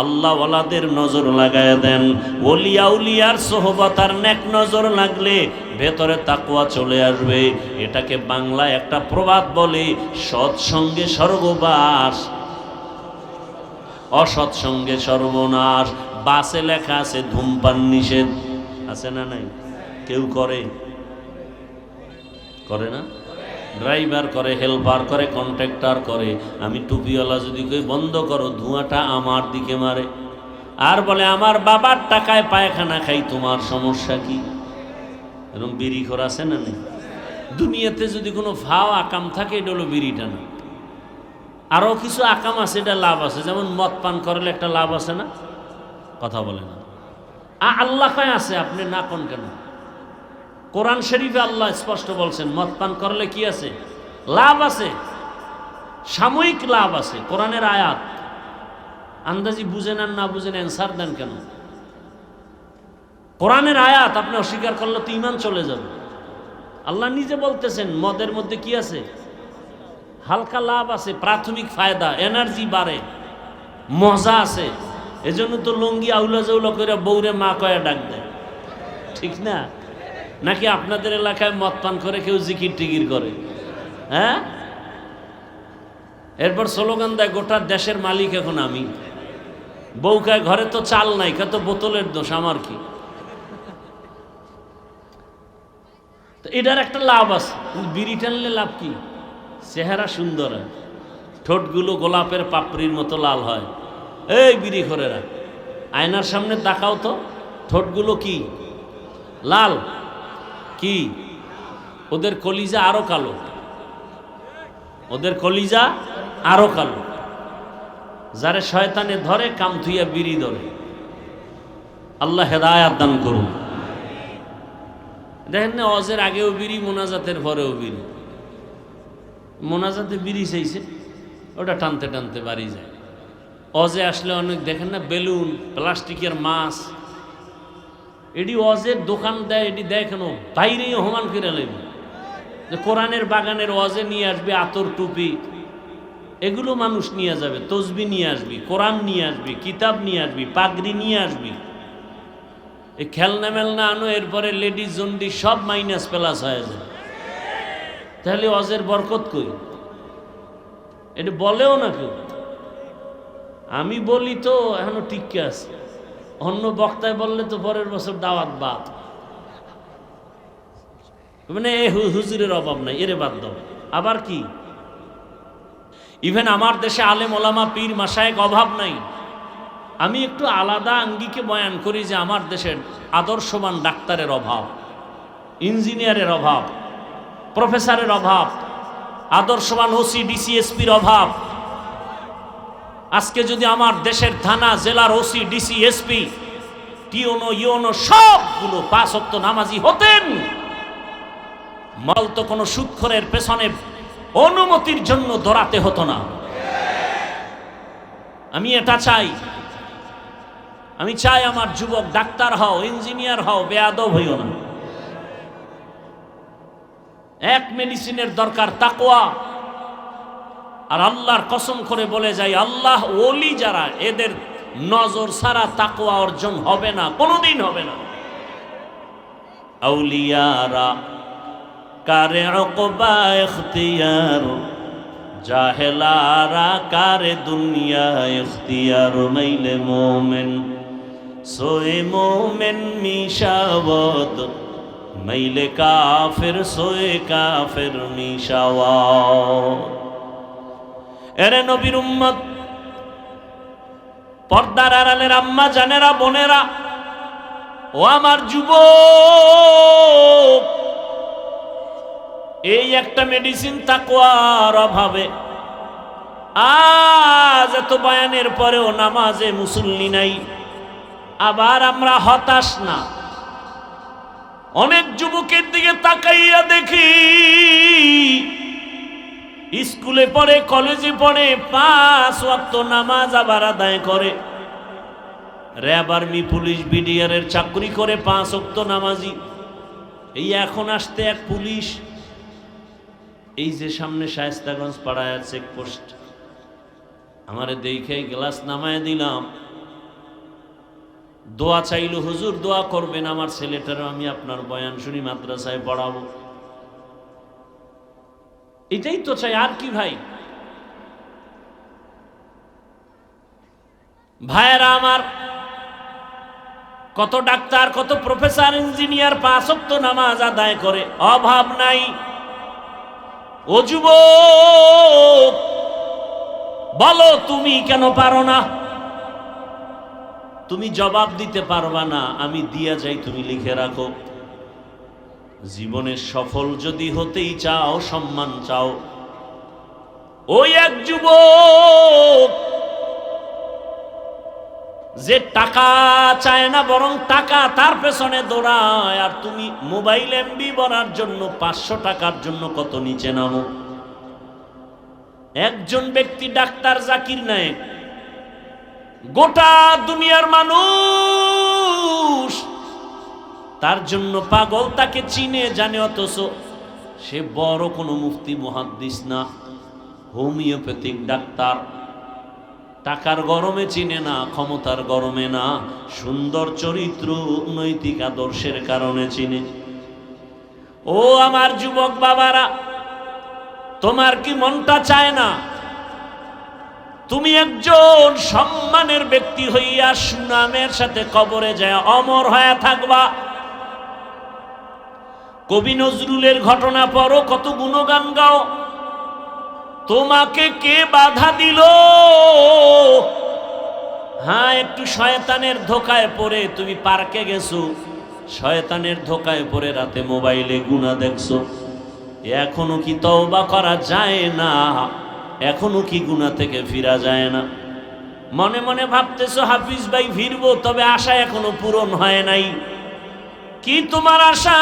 আল্লাহ ওয়ালাদের নজর লাগায় দেন। ওলিয়া উলিয়ার সোহবত আর নেক নজর লাগলে ভেতরে তাকওয়া চলে আসবে। এটাকে বাংলায় একটা প্রবাদ বলে, সৎসঙ্গে স্বর্গবাস, অসৎসঙ্গে সর্বনাশ। বাসে লেখা আছে ধূমপান নিষেধ, আছে না নাই? কেউ করে না? ড্রাইভার করে, হেল্পার করে, কন্ট্রাক্টর করে। আমি টুপিওয়ালা যদি কই বন্ধ করো, ধোঁয়াটা আমার দিকে মারে, আর বলে আমার বাবার টাকায় পায়খানা খাই, তোমার সমস্যা কি? এরকম বিড়িখোর আছে না নেই? দুনিয়াতে যদি কোনো ভাও আকাম থাকে, এটা হলো বিড়িটা না। আরও কিছু আকাম আছে, এটা লাভ আছে, যেমন মদ পান করলে একটা লাভ আছে না? কথা বলে না। আল্লাহ কয় আছে, আপনি না কোন কেন? কোরআন শরীফে আল্লাহ স্পষ্ট বলছেন মদ পান করলে কি আছে? লাভ আছে, সাময়িক লাভ আছে। কোরআনের আয়াত আন্দাজি বুঝেন আর না বুঝেন অ্যান্সার দেন কেন? কোরআনের আয়াত আপনি অস্বীকার করলে তো ঈমান চলে যাবে। আল্লাহ নিজে বলতেছেন মদের মধ্যে কি আছে? হালকা লাভ আছে, প্রাথমিক ফায়দা, এনার্জি বাড়ে, মজা আছে। এজন্য তো লঙ্গি আউলা জাউলা করে বউরে মা কয়া ডাক দেয়, ঠিক না? নাকি আপনাদের এলাকায় মদ পান করে কেউ জিকির টিকির করে? হ্যাঁ, এরপর স্লোগান দেয় গোটা দেশের মালিক এখন আমি। বউকায় ঘরে তো চাল নাই, কত বোতলের দোষ, আমার কি? তো এটার একটা লাভ আছে, বিড়ি টানলে লাভ কি? চেহারা সুন্দর হয়, ঠোঁটগুলো গোলাপের পাপড়ির মতো লাল হয়। এই বিড়ি খোরেরা, আয়নার সামনে দেখাও তো, ঠোঁটগুলো কি লাল? কি ওদের কলিজা আরো কালো, ওদের কলিজা আরো কালো। যারে শয়তানে ধরে কাম থুইয়া বিড়ি ধরে। আল্লাহ হেদায়াত দান করুন। দেখেন না, অজের আগেও বিড়ি, মোনাজাতের পরেও বিড়ি। মোনাজাতে বিড়ি চাইছে, ওটা টানতে টানতে বাড়ি যায়। অজে আসলে অনেক দেখেন না বেলুন, প্লাস্টিকের মাছ, এটি অজের দোকান দেয়, এটি দেয় কেন? বাইরেই হমান করে লাগবে যে কোরআনের বাগানের অজে নিয়ে আসবে, আতর টুপি এগুলো মানুষ নিয়ে যাবে, তসবি নিয়ে আসবি, কোরআন নিয়ে আসবি, কিতাব নিয়ে আসবি, পাগড়ি নিয়ে আসবি। এই খেলনা মেলনা আনো, এরপরে লেডিস জন্ডি সব মাইনাস প্লাস হয়ে যায়। তাহলে অজের বরকত কই? এটা বলেও না কেউ। আমি বলি তো এখনো টিকে আছে, অন্য বক্তায় বললে তো পরের বছর দাওয়াত বাদ। মানে হুজুরের অভাব নাই, এরে বাদ দাও। আবার কি, ইভেন আমার দেশে আলেম ওলামা পীর মাশায়েখ অভাব নাই। আমি একটু আলাদা আঙ্গিকে বয়ান করি যে আমার দেশের আদর্শবান ডাক্তারের অভাব, ইঞ্জিনিয়ারের অভাব, প্রফেসরের অভাব, আদর্শবান ওসি ডিসি এসপির অভাব। আজকে যদি আমার দেশের থানা জেলার ওসি ডিসি এসপি টিওনো ইওনো সবগুলো 5 ওয়াক্ত নামাজি হতেন, মাল তো কোনো সুদখোরের পেছনে অনুমতির জন্য দৌড়াতে হতো না। আমি এটা চাই, আমি চাই আমার যুবক ডাক্তার হও, ইঞ্জিনিয়ার হও, বেয়াদব হইও না। এক মেডিসিনের দরকার তাকওয়া। আর আল্লাহর কসম করে বলে যাই, আল্লাহ ওলি যারা, এদের নজর ছাড়া তাকওয়া অর্জন হবে না, কোনোদিন হবে না। আউলিয়ারা কারে উকবা ইখতিয়ার, জাহেলারা কারে দুনিয়া ইখতিয়ার। মাইলে মোমেন সোয়ে মোমেন মিশাওয়াত, মাইলে কাফের সোয়ে কাফের মিশাওয়াত। এরে নবীর উম্মত, পর্দার আড়ালের আম্মা জানেরা, বোনেরা, ও আমার যুবক, এই একটা মেডিসিন তাকওয়ার অভাবে আজ এত বয়ানের পরেও নামাজে মুসল্লি নাই। আবার আমরা হতাশ না। অনেক যুবকের দিকে তাকাইয়া দেখি, স্কুলে পড়ে, কলেজে পড়ে, 5 ওয়াক্ত নামাজ আবার আদায় করে, র্যাব আর্মি পুলিশ বিডিআর এর চাকরি করে, 5 ওয়াক্ত নামাজি। এই এখন আসতে এক পুলিশ এই যে সামনে শায়েস্তাগঞ্জ পাড়ায় চেকপোস্ট, আমারে দেখে গ্লাস নামায় দিলাম, দোয়া চাইলো, হুজুর দোয়া করবেন আমার ছেলেটারও আমি আপনার বয়ান শুনি মাদ্রাসায় পড়াবো। এটাই তো চাই, আর কি ভাই? ভাইয়েরা আমার, কত ডাক্তার, কত প্রফেসর, ইঞ্জিনিয়ার 5 ওয়াক্ত নামাজ আদায় করে, অভাব নাই। ও যুবক, বলো তুমি কেন পারো না? তুমি জবাব দিতে পারবা না, আমি দিয়া যাই, তুমি লিখে রাখো। জীবনে সফল যদি হতেই চাও, সম্মান চাও, ওই এক যুবক যে টাকা চায় না, বরং টাকা তার পেছনে দৌড়ায়, আর তুমি মোবাইল এমবি ভরার জন্য 500 টাকার জন্য কত নিচে নামো। একজন ব্যক্তি ডাক্তার জাকির নায়েক, গোটা দুনিয়ার মানুষ তার জন্য পাগল, তাকে চিনে জানে, অথচ সে বড় কোনো মুফতি মুহাদ্দিস না, হোমিওপ্যাথিক ডাক্তার। টাকার গরমে চিনে না, ক্ষমতার গরমে না, সুন্দর চরিত্র, নৈতিক আদর্শের কারণে চিনে। ও আমার যুবক বাবারা, তোমার কি মনটা চায় না তুমি একজন সম্মানের ব্যক্তি হইয়া সুনামের সাথে কবরে যায় অমর হয়ে থাকবা? কবি নজরুলের ঘটনা পড়ো, কত গুণগান গাও, তোমাকে কে বাধা দিল? হ্যাঁ, একটু শয়তানের ধোকায় পড়ে তুমি পার্কে গেছো, শয়তানের ধোকায় পড়ে রাতে মোবাইলে গুনাহ দেখছো, এখনো কি তওবা করা যায় না? এখনো কি গুনাহ থেকে ফিরা যায় না? মনে মনে ভাবতেছো হাফিজ ভাই ফিরবো, তবে আশা এখনো পূরণ হয় নাই। কি তোমার আশা?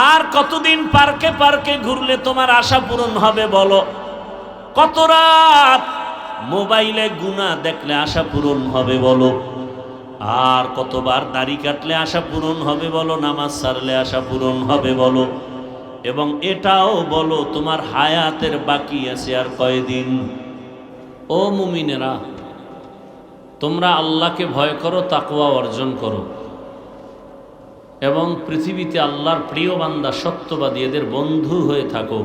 আর কতদিন পার্কে পার্কে ঘুরলে তোমার আশা পূরণ হবে বলো? কত রাত মোবাইলে গুনাহ দেখলে আশা পূরণ হবে বলো? আর কতবার দাড়ি কাটলে আশা পূরণ হবে বলো? নামাজ ছাড়লে আশা পূরণ হবে বলো? এবং এটাও বলো তোমার হায়াতের বাকি আছে আর কয়দিন? ও মুমিনেরা, তোমরা আল্লাহকে ভয় করো, তাকওয়া অর্জন করো, এবং পৃথিবীতে আল্লাহর প্রিয় বান্দা, সত্যবাদী, এদের বন্ধু হয়ে থাকো।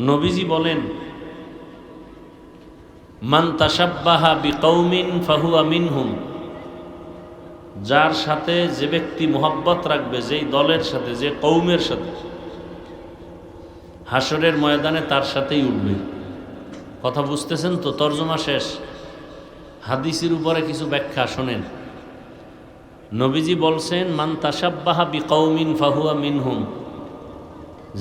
নবীজি বলেন, মান তাশাব্বাহা বিকৌমিন ফাহুয়া মিনহুম, যার সাথে যে ব্যক্তি মোহাব্বত রাখবে, যেই দলের সাথে, যে কৌমের সাথে, হাসরের ময়দানে তার সাথেই উঠবে। কথা বুঝতেছেন তো? তর্জমা শেষ। হাদিসের উপরে কিছু ব্যাখ্যা শোনেন। নবীজি বলছেন, মান তাশাব্বাহা বিকৌমিন ফাহুয়া মিনহুম,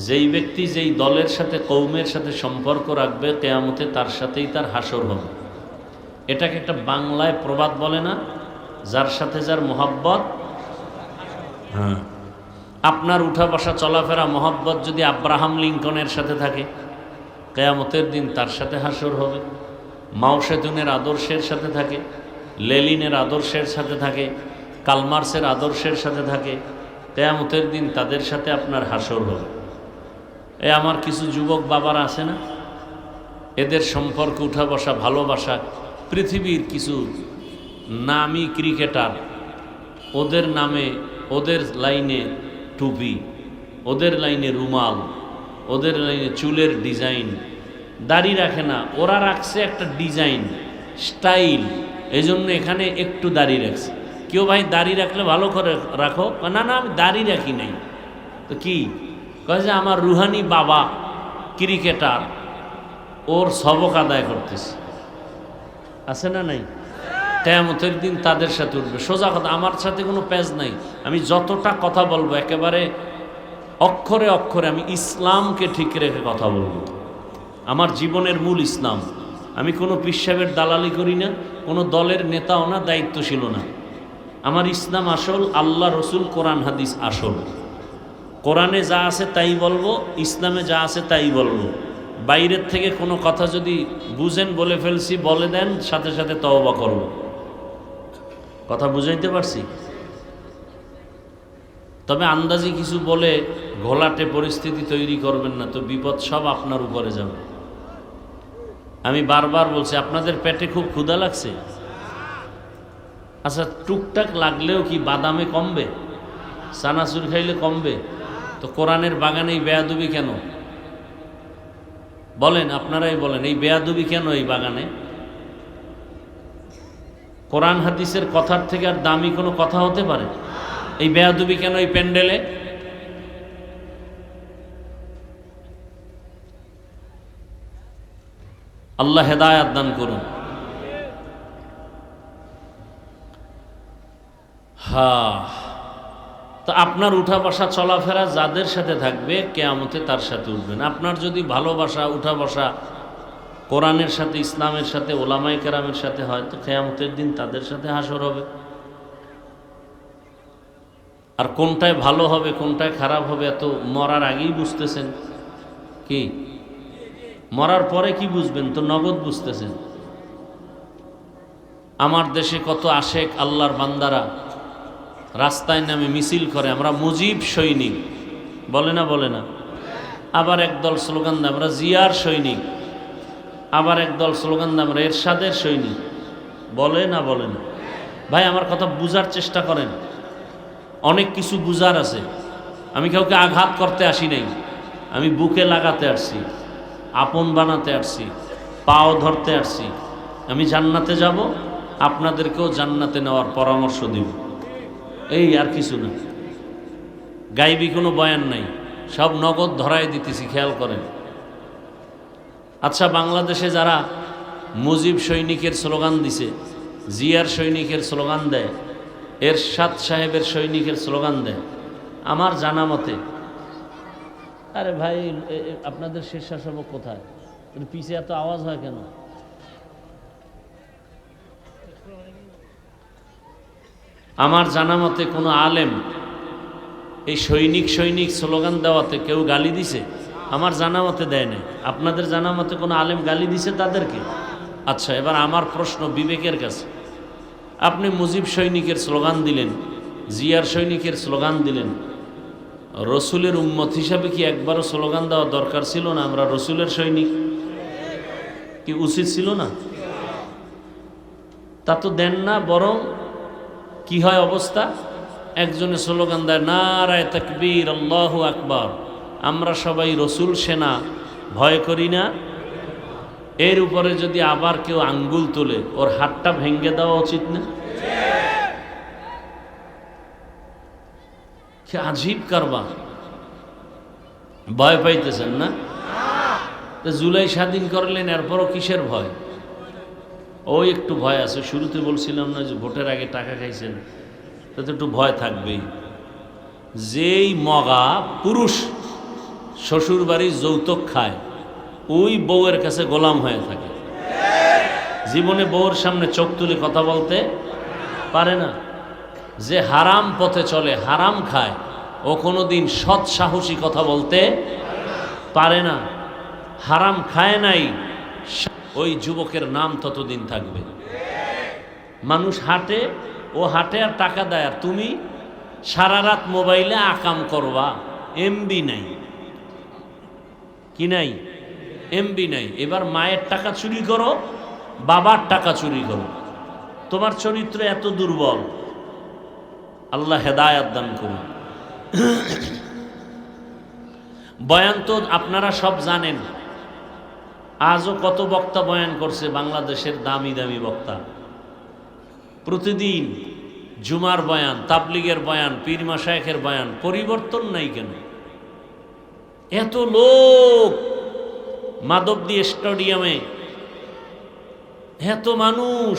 যেই ব্যক্তি যেই দলের সাথে, কৌমের সাথে সম্পর্ক রাখবে, কিয়ামতে তার সাথেই তার হাসর হবে। এটাকে একটা বাংলায় প্রবাদ বলে না, যার সাথে যার মোহাব্বত। হ্যাঁ, আপনার উঠা বসা চলাফেরা মোহাব্বত যদি আব্রাহাম লিঙ্কনের সাথে থাকে, কিয়ামতের দিন তার সাথে হাসর হবে। মাও সেতুনের আদর্শের সাথে থাকে, লেলিনের আদর্শের সাথে থাকে, কালমার্সের আদর্শের সাথে থাকে, কিয়ামতের দিন তাদের সাথে আপনার হাসর হবে। আমার কিছু যুবক বাবারা আছে না, এদের সম্পর্ক, উঠা বসা, ভালোবাসা, পৃথিবীর কিছু নামি ক্রিকেটার, ওদের নামে, ওদের লাইনে টুপি, ওদের লাইনে রুমাল, ওদের লাইনে চুলের ডিজাইন, দাড়ি রাখে না, ওরা রাখছে একটা ডিজাইন, স্টাইল, এই জন্য এখানে একটু দাড়ি রাখছে। কেউ ভাই দাড়ি রাখলে ভালো করে রাখো, না না আমি দাড়ি রাখি নাই। তো কি কয় যে আমার রুহানি বাবা ক্রিকেটার, ওর সবক আদায় করতেছে, আছে না নাই? কিয়ামতের দিন তাদের সাথে উঠবে। সোজা কথা, আমার সাথে কোনো প্যাজ নাই। আমি যতটা কথা বলবো একেবারে অক্ষরে অক্ষরে আমি ইসলামকে ঠিক রেখে কথা বলবো। আমার জীবনের মূল ইসলাম। আমি কোনো পীর সাহেবের দালালি করি না, কোনো দলের নেতাও না, দায়িত্বশীলও না। আমার ইসলাম আসল, আল্লাহ রসুল কোরআন হাদিস আসল। কোরআনে যা আছে তাই বলবো, ইসলামে যা আছে তাই বলবো। বাইরের থেকে কোনো কথা যদি বুঝেন, বলে ফেলছি, বলে দেন, সাথে সাথে তওবা করব। কথা বুঝাইতে পারছি? তবে আন্দাজি কিছু বলে ঘোলাটে পরিস্থিতি তৈরি করবেন না, তো বিপদ সব আপনার উপরে যাবে। আমি বারবার বলছি, আপনাদের পেটে খুব ক্ষুধা লাগছে? আচ্ছা, টুকটাক লাগলেও কি বাদামে কমবে? চানাচুর খাইলে কমবে? তো কোরআনের বাগানে এই বেয়াদবি কেন? বলেন, আপনারাই বলেন, এই বেয়াদবি কেন এই বাগানে? কোরআন হাদিসের কথার থেকে আর দামি কোনো কথা হতে পারে? এই বেয়াদবি কেন এই প্যান্ডেলে? আল্লাহ হেদায়াত দান করুন। তো আপনার উঠা বসা চলাফেরা যাদের সাথে থাকবে কিয়ামতে তার সাথে উঠবেন। আপনার যদি ভালোবাসা উঠা বসা কোরআনের সাথে, ইসলামের সাথে, ওলামায়ে কেরামের সাথে হয়, তো কিয়ামতের দিন তাদের সাথে হাসর হবে। আর কোনটায় ভালো হবে কোনটায় খারাপ হবে এত মরার আগেই বুঝতেছেন কি? মরার পরে কি বুঝবেন? তো নগদ বুঝতেছেন। আমার দেশে কত আশেক আল্লাহর বান্দারা রাস্তায় নামে মিছিল করে, আমরা মুজিব সৈনিক বলে না, বলে না? আবার একদল স্লোগান দেয় আমরা জিয়ার সৈনিক, আবার একদল স্লোগান দেয় আমরা এরশাদের সৈনিক, বলে না, বলে না? ভাই, আমার কথা বুঝার চেষ্টা করেন। অনেক কিছু বুঝার আছে। আমি কাউকে আঘাত করতে আসি নাই, আমি বুকে লাগাতে আসছি, আপন বানাতে আসছি, পাও ধরতে আসছি। আমি জান্নাতে যাব, আপনাদেরকেও জান্নাতে নেওয়ার পরামর্শ দিব, এই আর কিছু না। গাইবি কোনো বয়ান নাই, সব নগদ ধরাই দিতেছি, খেয়াল করেন। আচ্ছা, বাংলাদেশে যারা মুজিব সৈনিকের স্লোগান দিছে, জিয়ার সৈনিকের স্লোগান দেয়, এরশাদ সাহেবের সৈনিকের স্লোগান দেয়, আমার জানা মতে, আরে ভাই আপনাদের স্বেচ্ছাসেবক কোথায়? পিছে এত আওয়াজ হয় কেন? আমার জানা মতে কোনো আলেম এই সৈনিক সৈনিক স্লোগান দেওয়াতে কেউ গালি দিছে? আমার জানা মতে দেয় নাই। আপনাদের জানা মতে কোনো আলেম গালি দিছে তাদেরকে? আচ্ছা, এবার আমার প্রশ্ন বিবেকের কাছে, আপনি মুজিব সৈনিকের স্লোগান দিলেন, জিয়ার সৈনিকের স্লোগান দিলেন, রসুলের উম্মত হিসাবে কি একবারও স্লোগান দেওয়া দরকার ছিল না আমরা রসুলের সৈনিক? কি উচিত ছিল না? তা তো দেন না, বরং কি হয় অবস্থা? একজনে স্লোগান দেয় নারায়ে তাকবীর, আল্লাহু আকবার, আমরা সবাই রসুল সেনা, ভয় করি না। এর উপরে যদি আবার কেউ আঙ্গুল তোলে, ওর হাতটা ভেঙে দেওয়া উচিত না? কি আজীব কারবার! ভয় পাইতেছেন না? জুলাই স্বাধীন করলেন, এরপরও কিসের ভয়? ওই একটু ভয় আছে। শুরুতে বলছিলাম না যে ভোটের আগে টাকা খাইছেন, তাতে একটু ভয় থাকবেই। যেই মগা পুরুষ শ্বশুর বাড়ির যৌতুক খায়, ওই বউয়ের কাছে গোলাম হয়ে থাকে, জীবনে বউয়ের সামনে চোখ তুলে কথা বলতে পারে না। যে হারাম পথে চলে, হারাম খায়, ও কোনোদিন সৎ সাহসী কথা বলতে পারে না। হারাম খায় নাই, ওই যুবকের নাম ততদিন থাকবে। মানুষ হাঁটে, ও হাঁটে আর টাকা দেয়, আর তুমি সারা রাত মোবাইলে আকাম করবা, এমবি নাই। কি নাই? এমবি নাই। এবার মায়ের টাকা চুরি করো, বাবার টাকা চুরি করো, তোমার চরিত্র এত দুর্বল। আল্লাহ হেদায়াত দান করুন। বয়ান তো আপনারা সব জানেন, আজও কত বক্তা বয়ান করছে, বাংলাদেশের দামি দামি বক্তা। প্রতিদিন জুমার বয়ান, তাবলিগের বয়ান, পীর মাশায়েখের বয়ান, পরিবর্তন নাই কেন? এত লোক মাধবদী স্টেডিয়ামে, এত মানুষ,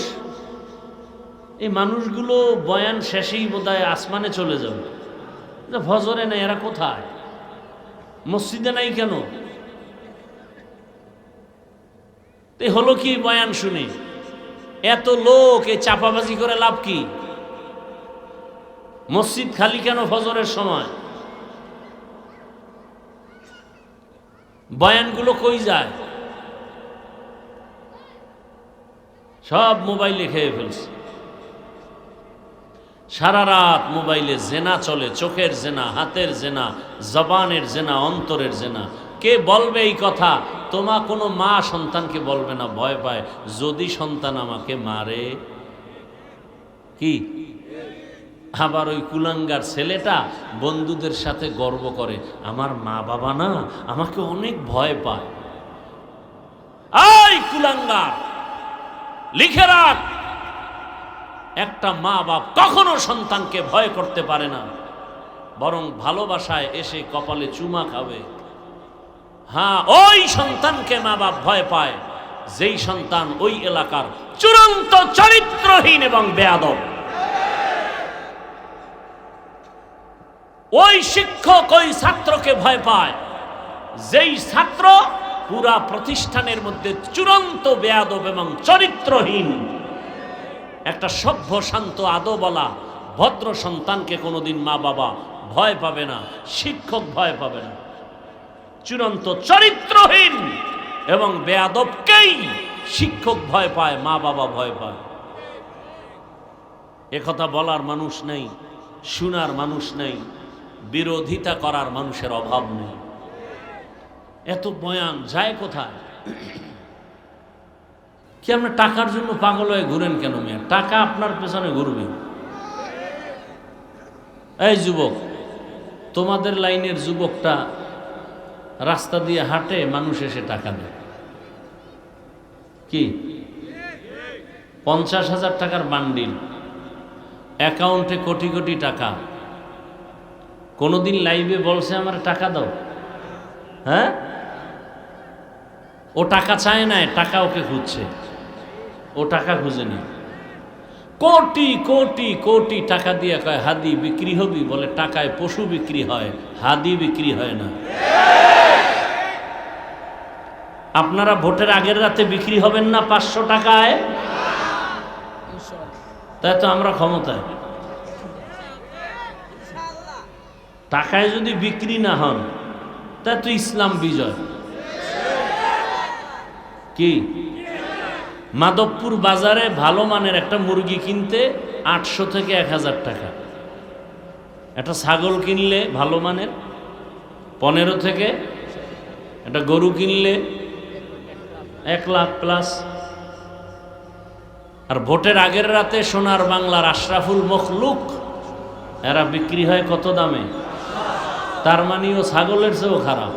এই মানুষগুলো বয়ান শেষেই বোধহয় আসমানে চলে যাবে। ফজরে নাই, এরা কোথায়? মসজিদে নাই কেন? হলো কি বয়ান শুনে? এত লোক, এই চাপাবাজি করে লাভ কি? মসজিদ খালি কেন ফজরের সময়? বয়ানগুলো কই যায়? সব মোবাইলে খেয়ে ফেলছে। সারা রাত মোবাইলে জেনা চলে, চোখের জেনা, হাতের জেনা, জবানের জেনা, অন্তরের জেনা। কে বলবে এই কথা? তোমার কোনো মা সন্তানকে বলবে না, ভয় পায় যদি সন্তান আমাকে মারে। কি আবার ওই কুলাঙ্গার ছেলেটা বন্ধুদের সাথে গর্ব করে, আমার মা বাবা না আমাকে অনেক ভয় পায়। এই কুলাঙ্গার, লিখে রাখ, একটা মা বাপ কখনো সন্তানকে ভয় করতে পারে না, বরং ভালোবাসায় এসে কপালে চুমা খাবে। হ্যাঁ, ওই সন্তানকে মা বাপ ভয় পায় যেই সন্তান ওই এলাকার চূড়ান্ত চরিত্রহীন এবং বেয়াদব। ওই শিক্ষক ওই ছাত্রকে ভয় পায় যেই ছাত্র পুরা প্রতিষ্ঠানের মধ্যে চূড়ান্ত বেয়াদব এবং চরিত্রহীন। একটা সভ্য শান্ত আদবওয়ালা ভদ্র সন্তানকে কোনোদিন মা বাবা ভয় পাবে না, শিক্ষক ভয় পাবে না। চূড়ান্ত চরিত্রহীন এবং বেয়াদবকেই শিক্ষক ভয় পায়, মা বাবা ভয় পায়। একথা বলার মানুষ নেই, শোনার মানুষ নেই, বিরোধিতা করার মানুষের অভাব নেই। এত বয়ান যায় কোথায়? কি আপনি টাকার জন্য পাগল হয়ে ঘুরেন কেন মিয়া? টাকা আপনার পেছনে ঘুরবে। এই যুবক, তোমাদের লাইনের যুবকটা রাস্তা দিয়ে হাঁটে, মানুষ এসে টাকা দেয়। কি 50,000 টাকার বান্ডিল, অ্যাকাউন্টে কোটি কোটি টাকা। কোনোদিন লাইভে বলছে আমার টাকা দাও? হ্যাঁ, ও টাকা চায় না, টাকা ওকে খুঁজছে, ও টাকা খুঁজেনি। কোটি কোটি কোটি টাকা দিয়ে কয় হাদি বিক্রি হবি, বলে টাকায় পশু বিক্রি হয়, হাদি বিক্রি হয় না। আপনারা ভোটের আগের রাতে বিক্রি হবেন না 500 টাকায়? তাই তো আমরা ক্ষমতায়। টাকায় যদি বিক্রি না হন তাই তো ইসলাম বিজয়। কি মাধবপুর বাজারে ভালো মানের একটা মুরগি কিনতে 800 থেকে 1000 টাকা, একটা ছাগল কিনলে ভালো মানের 15 থেকে, একটা গরু কিনলে 1 লাখ প্লাস। আর ভোটের আগের রাতে সোনার বাংলার আশরাফুল মখলুক এরা বিক্রি হয় কত দামে? তার মানে ও ছাগলের চেয়েও খারাপ,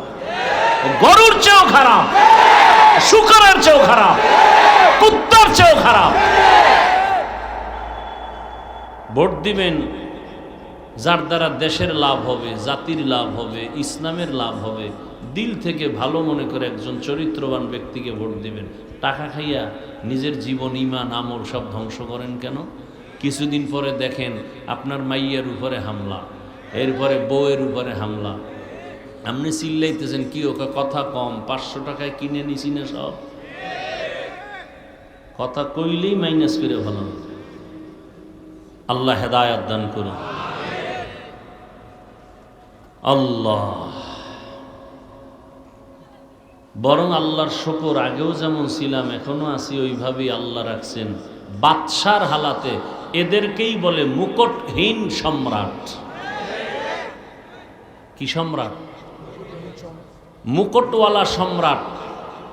গরুর চেয়েও খারাপ, শুকরের চেয়েও খারাপ, কুত্তার চেয়েও খারাপ। ভোট দিবেন যার দ্বারা দেশের লাভ হবে, জাতির লাভ হবে, ইসলামের লাভ হবে। দিল থেকে ভালো মনে করে একজন চরিত্রবান ব্যক্তিকে ভোট দিবেন। টাকা খাইয়া নিজের জীবন, ঈমান, আমল সব ধ্বংস করেন কেন? কিছুদিন পরে দেখেন আপনার মাইয়ের উপরে হামলা, এরপরে বউয়ের উপরে হামলা। আপনি চিল্লাইতেছেন কি? ওকে কথা কম, 500 টাকায় কিনে নিছি না সব। কথা কইলেই মাইনাস করে ভালো। আল্লাহ হেদায়াত দান করুন। আল্লাহ, বরং আল্লাহর শুকর, আগেও যেমন ছিলাম এখনো আছি ওইভাবেই আল্লাহ রাখছেন। বাদশার হালাতে এদেরকেই বলে মুকুটহীন সম্রাট। কি সম্রাট? মুকুটওয়ালা সম্রাট।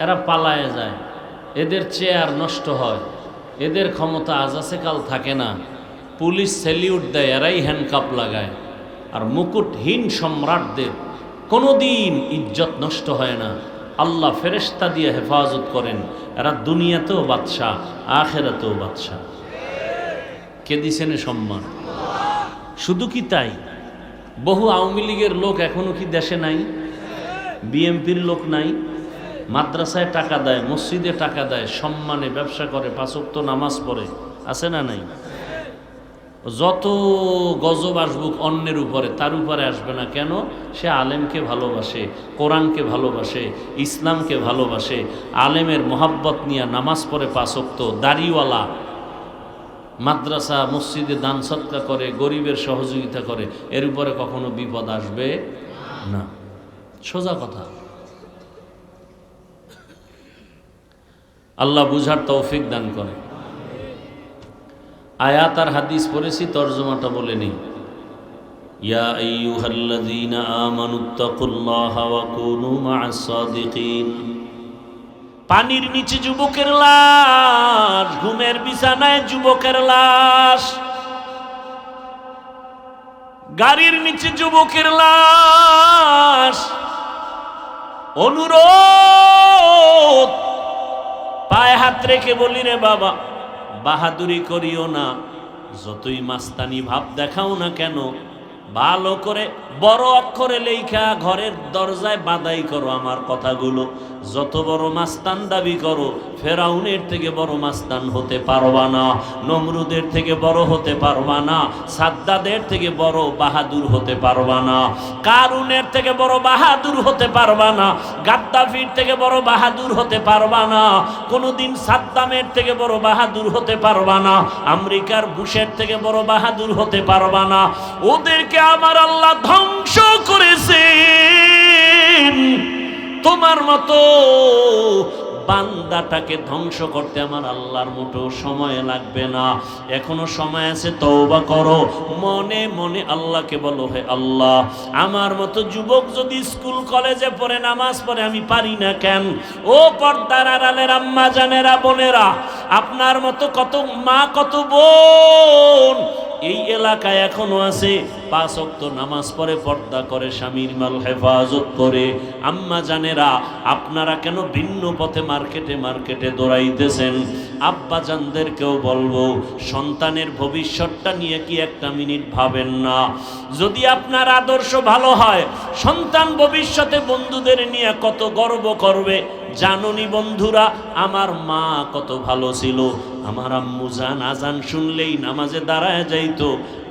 এরা পালায়ে যায়, এদের চেয়ার নষ্ট হয়, এদের ক্ষমতা আজ আছে কাল থাকে না, পুলিশ স্যালিউট দেয়, এরাই হ্যান্ডকাপ লাগায়। আর মুকুটহীন সম্রাটদের কোনোদিন ইজ্জত নষ্ট হয় না, আল্লাহ ফেরেশতা দিয়ে হেফাজত করেন। এরা দুনিয়াতেও বাদশাহ, আখেরাতেও বাদশাহ। কে দিছেন সম্মান? শুধু কি তাই, বহু আওয়ামী লীগের লোক এখনো কি দেশে নাই? বিএমপির লোক নাই? মাদ্রাসায় টাকা দেয়, মসজিদে টাকা দেয়, সম্মানে ব্যবসা করে, 5 ওয়াক্ত নামাজ পড়ে, আছে না নাই? যত গজব আসবুক অন্যের উপরে, তার উপরে আসবে না কেন? সে আলেমকে ভালোবাসে, কোরআনকে ভালোবাসে, ইসলামকে ভালোবাসে, আলেমের মোহাব্বত নিয়ে নামাজ পড়ে 5 ওয়াক্ত, দাড়িওয়ালা, মাদ্রাসা মসজিদে দান সৎকা করে, গরিবের সহযোগিতা করে, এর উপরে কখনো বিপদ আসবে না। সোজা কথা। আল্লাহ বুঝার তৌফিক দান করে। আয়াত আর হাদিস পড়েছি, তর্জমাটা বলে নিই। ইয়া আইয়ুহাল্লাযীনা আমানুত্তাকুল্লাহা ওয়া কুনু মা'আস সাদিকিন। পানির নিচে যুবকের লাশ, ঘুমের বিছানায় যুবকের লাশ, গাড়ির নিচে যুবকের লাশ। অনুরোধ, পায়ে হাত রেখে বলি রে বাবা, বাহাদুরি করিও না, যতই মাস্তানি ভাব দেখাও না কেন, ভালো করে বড় অক্ষরে লেখা ঘরের দরজায় বাঁধাই করো আমার কথাগুলো। যত বড় মাস্তান দাবি করো, ফেরাউনের থেকে বড় মাস্তান হতে পারবা না, নমরুদের থেকে বড় হতে পারবা না, সাদ্দাদের থেকে বড় বাহাদুর হতে পারবা না, কারুনের থেকে বড় বাহাদুর হতে পারবা না, গাদ্দাফির থেকে বড় বাহাদুর হতে পারবা না, কোনোদিন সাদ্দামের থেকে বড় বাহাদুর হতে পারবা না, আমেরিকার বুশের থেকে বড় বাহাদুর হতে পারবা না। ওদেরকে আমার আল্লাহ ধ্বংস করেছেন। তোমার মতো বান্দাটাকে ধ্বংস করতে আমার আল্লাহর মতো সময় লাগবে না। এখনো সময় আছে, তওবা করো। মনে মনে আল্লাহকে বলো, হে আল্লাহ, আমার মতো যুবক যদি স্কুল কলেজে পড়ে নামাজ পড়ে আমি পারি না কেন? ও পর্দার আড়ালের আম্মা জানেরা, বোনেরা, আপনার মতো কত মা, কত বোন এই এলাকায় এখনো আছে, 5 ওয়াক্ত নামাজ পড়ে, পর্দা করে, স্বামীর মাল হেফাজত করে। আম্মা জানেরা, আপনারা কেন ভিন্ন পথে মার্কেটে দৌড়াইতেছেন? আব্বা জানদেরকেও বলবো, সন্তানের ভবিষ্যৎটা নিয়ে কি একটা মিনিট ভাবেন না? যদি আপনার আদর্শ ভালো হয়, সন্তান ভবিষ্যতে বন্ধুদের নিয়ে কত গর্ব করবে। জানুনি বন্ধুরা, আমার মা কত ভালো ছিল। আমার আম্মু জান আজান শুনলেই নামাজে দাঁড়ায় যাইতো।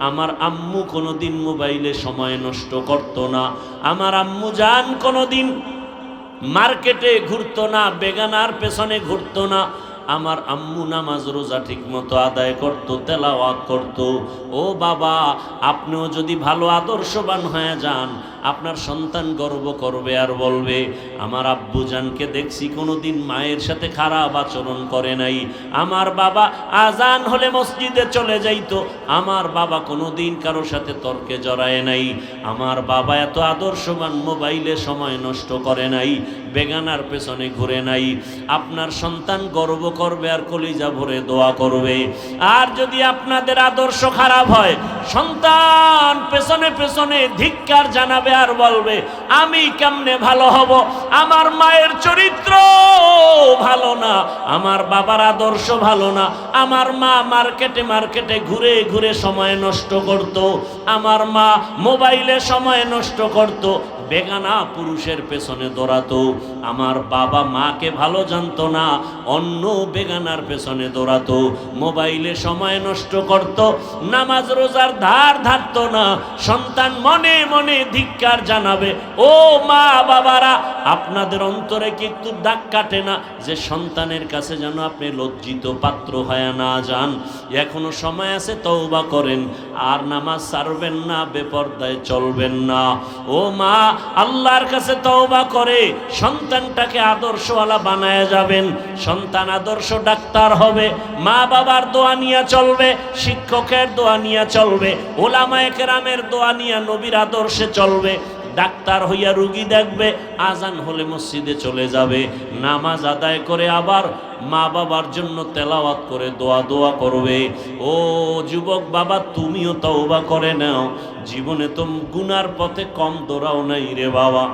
আমার আম্মু কোনোদিন মোবাইলে সময় নষ্ট করতো না। আমার আম্মু জান কোনোদিন মার্কেটে ঘুরতো না, বেগানার পেছনে ঘুরতো না। আমার আম্মু নামাজ রোজা ঠিক মতো আদায় করতো, তেলাওয়াত করতো। ও বাবা, আপনিও যদি ভালো আদর্শবান হয়ে যান, আপনার সন্তান গর্ব করবে আর বলবে, আমার আব্বু জানকে দেখছি কোনোদিন মায়ের সাথে খারাপ আচরণ করে নাই। আমার বাবা আজান হলে মসজিদে চলে যাইতো। আমার বাবা কোনোদিন কারো সাথে তর্কে জড়ায় নাই। আমার বাবা এত আদর্শবান, মোবাইলে সময় নষ্ট করে নাই, বেগানার পেছনে ঘুরে নাই। আপনার সন্তান গর্ব করবে আর কলিজা ভরে দোয়া করবে। আর যদি আপনাদের আদর্শ খারাপ হয়, সন্তান পেছনে পেছনে ধিক্কার জানাবে আর বলবে, আমি কেমনে ভালো হব? আমার মায়ের চরিত্র ভালো না, আমার বাবার আদর্শ ভালো না। আমার মা মার্কেটে ঘুরে ঘুরে সময় নষ্ট করত। আমার মা মোবাইলে সময় নষ্ট করত, বেগানা পুরুষের পেছনে দৌড়াতো। আমার বাবা মাকে ভালো জানতো না, অন্য বেগানার পেছনে দৌড়াতো, মোবাইলে সময় নষ্ট করত, নামাজ রোজার ধার ধারতো না। সন্তান মনে মনে ধিক্কার জানাবে। ও মা বাবারা, আপনাদের অন্তরে কি একটু দাগ কাটে না যে সন্তানের কাছে যেন আপনি লজ্জিত পাত্র হয়ে না যান? এখনো সময় আছে, তওবা করেন, আর নামাজ ছাড়বেন না, বেপরদায় চলবেন না। ও মা, আল্লাহর কাছে তওবা করে সন্তানটাকে আদর্শওয়ালা বানায় যাবেন। সন্তান আদর্শ ডাক্তার হবে, মা বাবার দোয়া নিয়ে চলবে, শিক্ষকের দোয়া নিয়ে চলবে, ওলামায়ে কেরামের দোয়া নিয়ে নবীর আদর্শে চলবে। ডাক্তার হইয়া রুগী দেখবে, আজান হলে মসজিদে চলে যাবে, নামাজ আদায় করে আবার মা বাবার জন্য তেলাওয়াত করে দোয়া করবে। ও যুবক বাবা, তুমিও তওবা করে নাও। জীবনে তো গুনার পথে কম দৌড়াও নাই রে বাবা।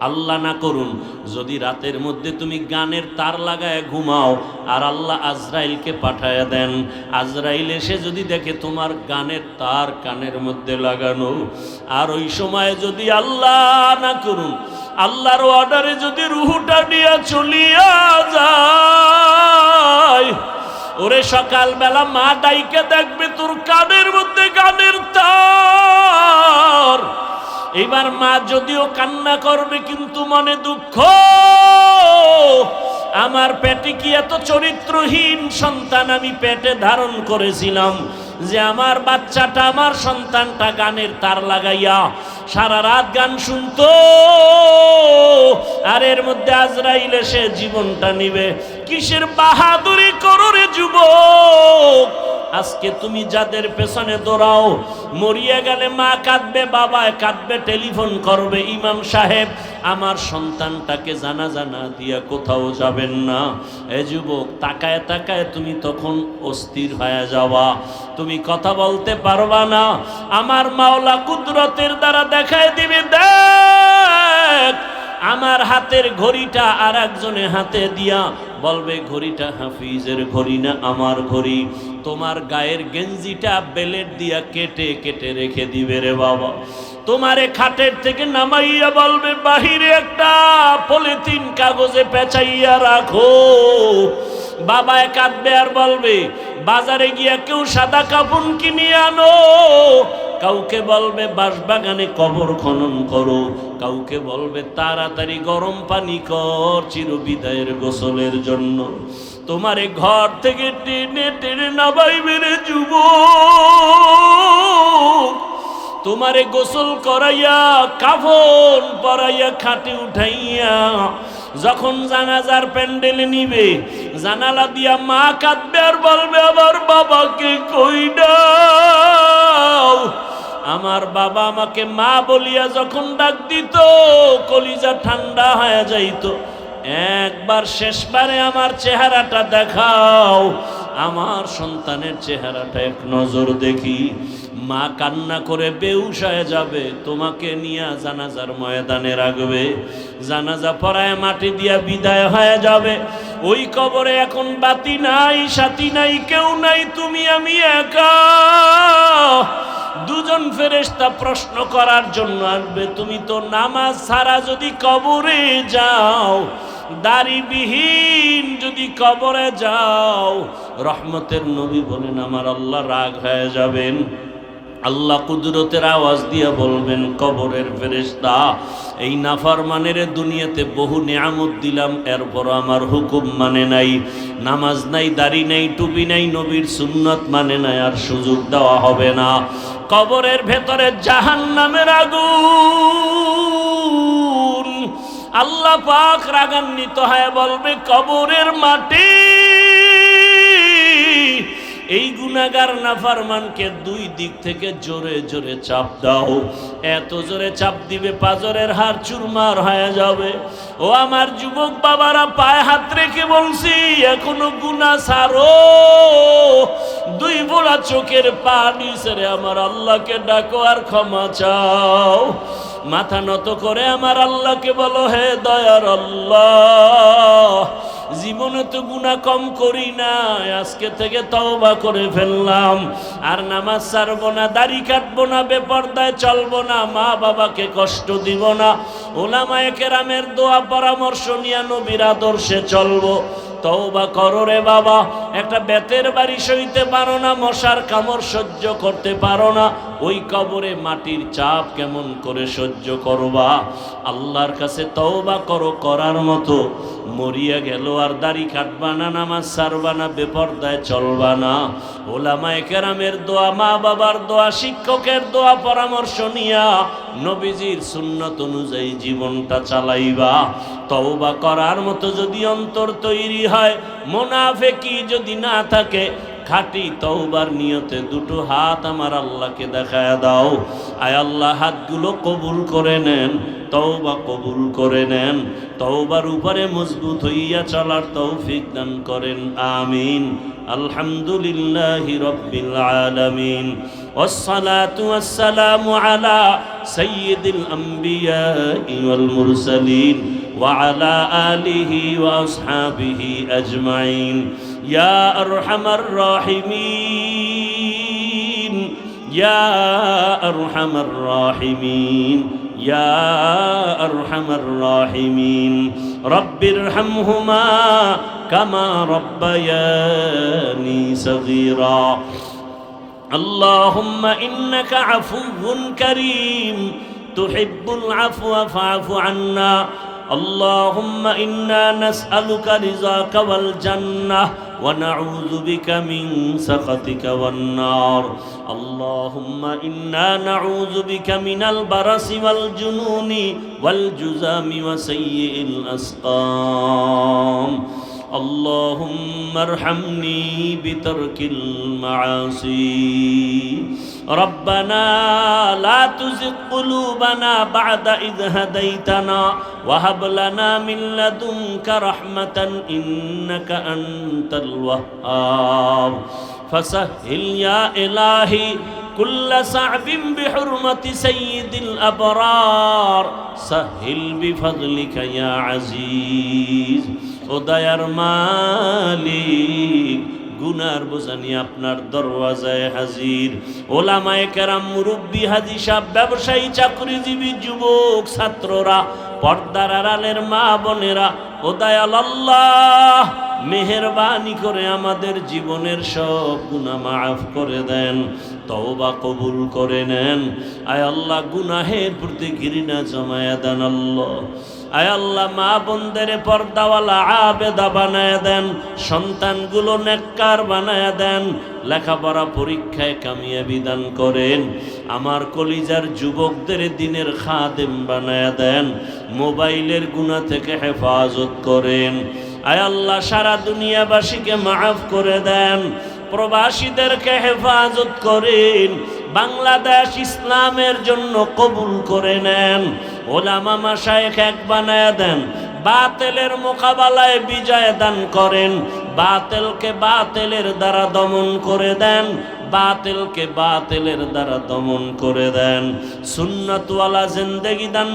আল্লাহ না করুন যদি রাতের মধ্যে তুমি গানের তার লাগায় ঘুমাও, আর আল্লাহ আজরাইলকে পাঠায়া দেন, আজরাইল এসে যদি দেখে তোমার গানের তার কানের মধ্যে লাগানো, আর ওই সময় যদি আল্লাহ না করুন আল্লাহর অর্ডারে যদি রুহুটা নিয়ে চলিয়া যায়, ওরে সকালবেলা মা ডাইকে দেখবে তোর কানের মধ্যে গানের তার। এবার মা যদিও কান্না করবে, কিন্তু মনে দুঃখ, আমার পেটে কি এত চরিত্রহীন সন্তান আমি পেটে ধারণ করেছিলাম যে আমার বাচ্চাটা, আমার সন্তানটা গানের তার লাগাইয়া সারা রাত গান শুনতো, আর এর মধ্যে আজরাইল এসে জীবনটা নিবে। কিসের বাহাদুরি করো রে যুবক? আজকে তুমি যাদের পেছনে দৌড়াও, মরিয়া গেলে মা কাঁদবে, বাবা কাঁদবে, টেলিফোন করবে, ইমাম সাহেব আমার সন্তানটাকে জানাজা না দিয়া কোথাও যাবেন না। এ যুবক, তাকায় তাকায় তুমি তখন অস্থির হয়ে যাওয়া, তুমি কথা বলতে পারবা না। আমার মাওলা কুদরতের দ্বারা দেখায় দিবে, দেখ আমার হাতের ঘড়িটা আর একজনের হাতে দিয়া বলবে ঘড়িটা হাফিজের ঘড়ি না আমার ঘড়ি। তোমার গায়ের গেঞ্জিটা বেলেট দিয়া কেটে কেটে রেখে দিবে রে বাবা। তোমারে খাটের থেকে নামাইয়া বলবে বাহিরে একটা পলিথিন কাগজে পেঁচাইয়া রাখো। বাবায় কাঁদবে আর বলবে বাজারে গিয়া কেউ সাদা কাপড় কিনে আনো। কাউকে বলবে বাঁশবাগানে কবর খনন করো, কাউকে বলবে তাড়াতাড়ি গরম পানি কর চিরবিদায়ের গোসলের জন্য। তোমারে ঘর থেকে টেনে টেনে নামাইবে রে যুবক। তোমারে গোসল করাইয়া কাফন পরাইয়া খাটে উঠাইয়া যখন জানাজার প্যান্ডেলে নিবে, জানালা দিয়া মা কাঁদবে আর বলবে আমার বাবাকে কই দাও। আমার বাবা আমাকে মা বলিয়া যখন ডাক দিত কলিজা ঠান্ডা হয়ে যাইত। একবার শেষবারে আমার চেহারাটা দেখাও, আমার সন্তানের চেহারাটা এক নজর দেখি। মা কান্না করে বেহুশ হয়ে যাবে, তোমাকে নিয়ে জানাজার ময়দানে রাখবে, জানাজা পড়ায় মাটি দিয়া বিদায় হয়ে যাবে। ওই কবরে এখন বাতি নাই, সাথী নাই, কেউ নাই, তুমি আমি একা। দুজন ফেরেশতা প্রশ্ন করার জন্য আসবে, তুমি তো নামাজ ছাড়া যদি কবরে যাও, দাড়িবিহীন যদি কবরে যাও, রহমতের নবী বলেন আমার আল্লাহ রাগ হয়ে যাবেন। আল্লাহ কুদরতের আওয়াজ দিয়ে বলবেন কবরের ফেরেশতা, এই নাফরমানের দুনিয়াতে বহু নিয়ামত দিলাম, এরপর আমার হুকুম মানে নাই, নামাজ নাই, দাড়ি নাই, টুপি নাই, নবীর সুন্নত মানে নাই, আর সুযোগ দেওয়া হবে না। কবরের ভেতরে জাহান্নামের আগুন। আল্লাহ পাক রাগান্বিত হয়ে বলবে কবরের মাটি এই গুনাহগার নাফরমানকে দুই দিক থেকে জোরে জোরে চাপ দাও। এত জোরে চাপ দিবে পাজরের হাড় চুরমার হয়ে যাবে। ও আমার যুবক বাবারা, পায়ে হাত রেখে বলছি এখনো গুনাহ ছাড়ো। দুই ফোঁটা চোখের পানি ছেড়ে আমার আল্লাহকে ডাকো আর ক্ষমা চাও। মাথা নত করে আমার আল্লাহকে বলো, হে দয়ার আল্লাহ, জীবনে তো গুনাহ কম করি না, আজকে থেকে তওবা করে ফেললাম, আর নামাজ ছাড়বো না, দাড়ি কাটবো না, বেপরদায় চলবো না, মা বাবাকে কষ্ট দিব না, ওলামায়ে কেরামের দোয়া পরামর্শ নিয়ে নবীর আদর্শে চলবো। তওবা করো রে বাবা। একটা বেতের বাড়ি সইতে পারো না, মশার কামড় সহ্য করতে পারো না, ওই কবরে মাটির চাপ কেমন করে সহ্য করবা? আল্লাহর কাছে তওবা করো করার মতো। মরিয়া গেল আর দাড়ি কাটবা না, নামাজ ছাড়বা না, বেপরদায় চলবা না, ওলামায়ে কেরামের দোয়া, মা বাবার দোয়া, শিক্ষকের দোয়া পরামর্শ নিয়া নবীজির সুন্নত অনুযায়ী জীবনটা চালাইবা। তওবা করার মতো যদি অন্তর তৈরি হয়, মুনাফিকি যদি না থাকে, খাঁটি তওবার নিয়তে দুটো হাত আমার আল্লাহকে দেখায় দাও। আয় আল্লাহ, হাতগুলো কবুল করে নেন, তওবা কবুল করে নেন, তওবার উপরে মজবুত হইয়া চলার তৌফিক দান করেন, আমিন। আলহামদুলিল্লাহি রাব্বিল আলামিন, ওয়াসসালাতু ওয়াসসালামু আলা সাইয়্যিদিল আমবিয়াই ওয়াল মুরসালিন ওয়া আলা আলিহি ওয়া আসহাবিহি আজমাইন। ইয়া আরহামার রাহিমিন, ইয়া আরহামার রাহিমিন, ইয়া আরহামার রাহিমিন। রব্বিরহামহুমা কামা রব্বায়ানি সগীরা। আল্লাহুম্মা ইন্নাকা আফুউন কারীম তুহিব্বুল আফওয়া ফা'ফু আন্না। اللهم إنا نسألك رضاك والجنة ونعوذ بك من سخطك والنار. اللهم إنا نعوذ بك من البرص والجنون والجذام وسيء الأسقام. اللهم ارحمني بترك المعاصي ربنا لا تزغ قلوبنا بعد إذ هديتنا وهب لنا من لدنك رحمة إنك أنت الوهاب فسهل يا إلهي كل صعب بحرمة سيد الأبرار سهل بفضلك يا عزيز ও দয়ার মালিক গুনার বোঝা নিয়ে আপনার দরওয়াজায় হাজির ওলামায়ে কেরাম মুরব্বী হাজী সাহেব ব্যবসায়ী চাকরিজীবী যুবক ছাত্ররা পর্দার আড়ালের মা বোনেরা ও দয়াল আল্লাহ মেহেরবানি করে আমাদের জীবনের সব গুনাহ মাফ করে দেন তওবা কবুল করে নেন আয় আল্লাহ গুনাহের প্রতি ঘৃণা জমায়া দেন আল্লাহ আয় আল্লাহ মা বোনদের পর্দাওয়ালা আবেদা বানায় দেন সন্তানগুলো নেককার বানায় দেন লেখাপড়া পরীক্ষায় কামিয়াবি দান করেন আমার কলিজার যুবকদের দিনের খাদেম বানায় দেন মোবাইলের গুনাহ থেকে হেফাজত করেন আয় আল্লাহ সারা দুনিয়াবাসীকে মাফ করে দেন প্রবাসীদেরকে হেফাজত করেন বাংলাদেশ ইসলামের জন্য কবুল করে নেন ওলামা মাশায়েখ এক বানায় দেন বাতিলের মোকাবেলায় বিজয় দান করেন বাতিলকে বাতিলের দ্বারা দমন করে দেন বাতিলকে বাতিলের দ্বারা দমন করে দেন সুন্নাতওয়ালা জিন্দেগি দান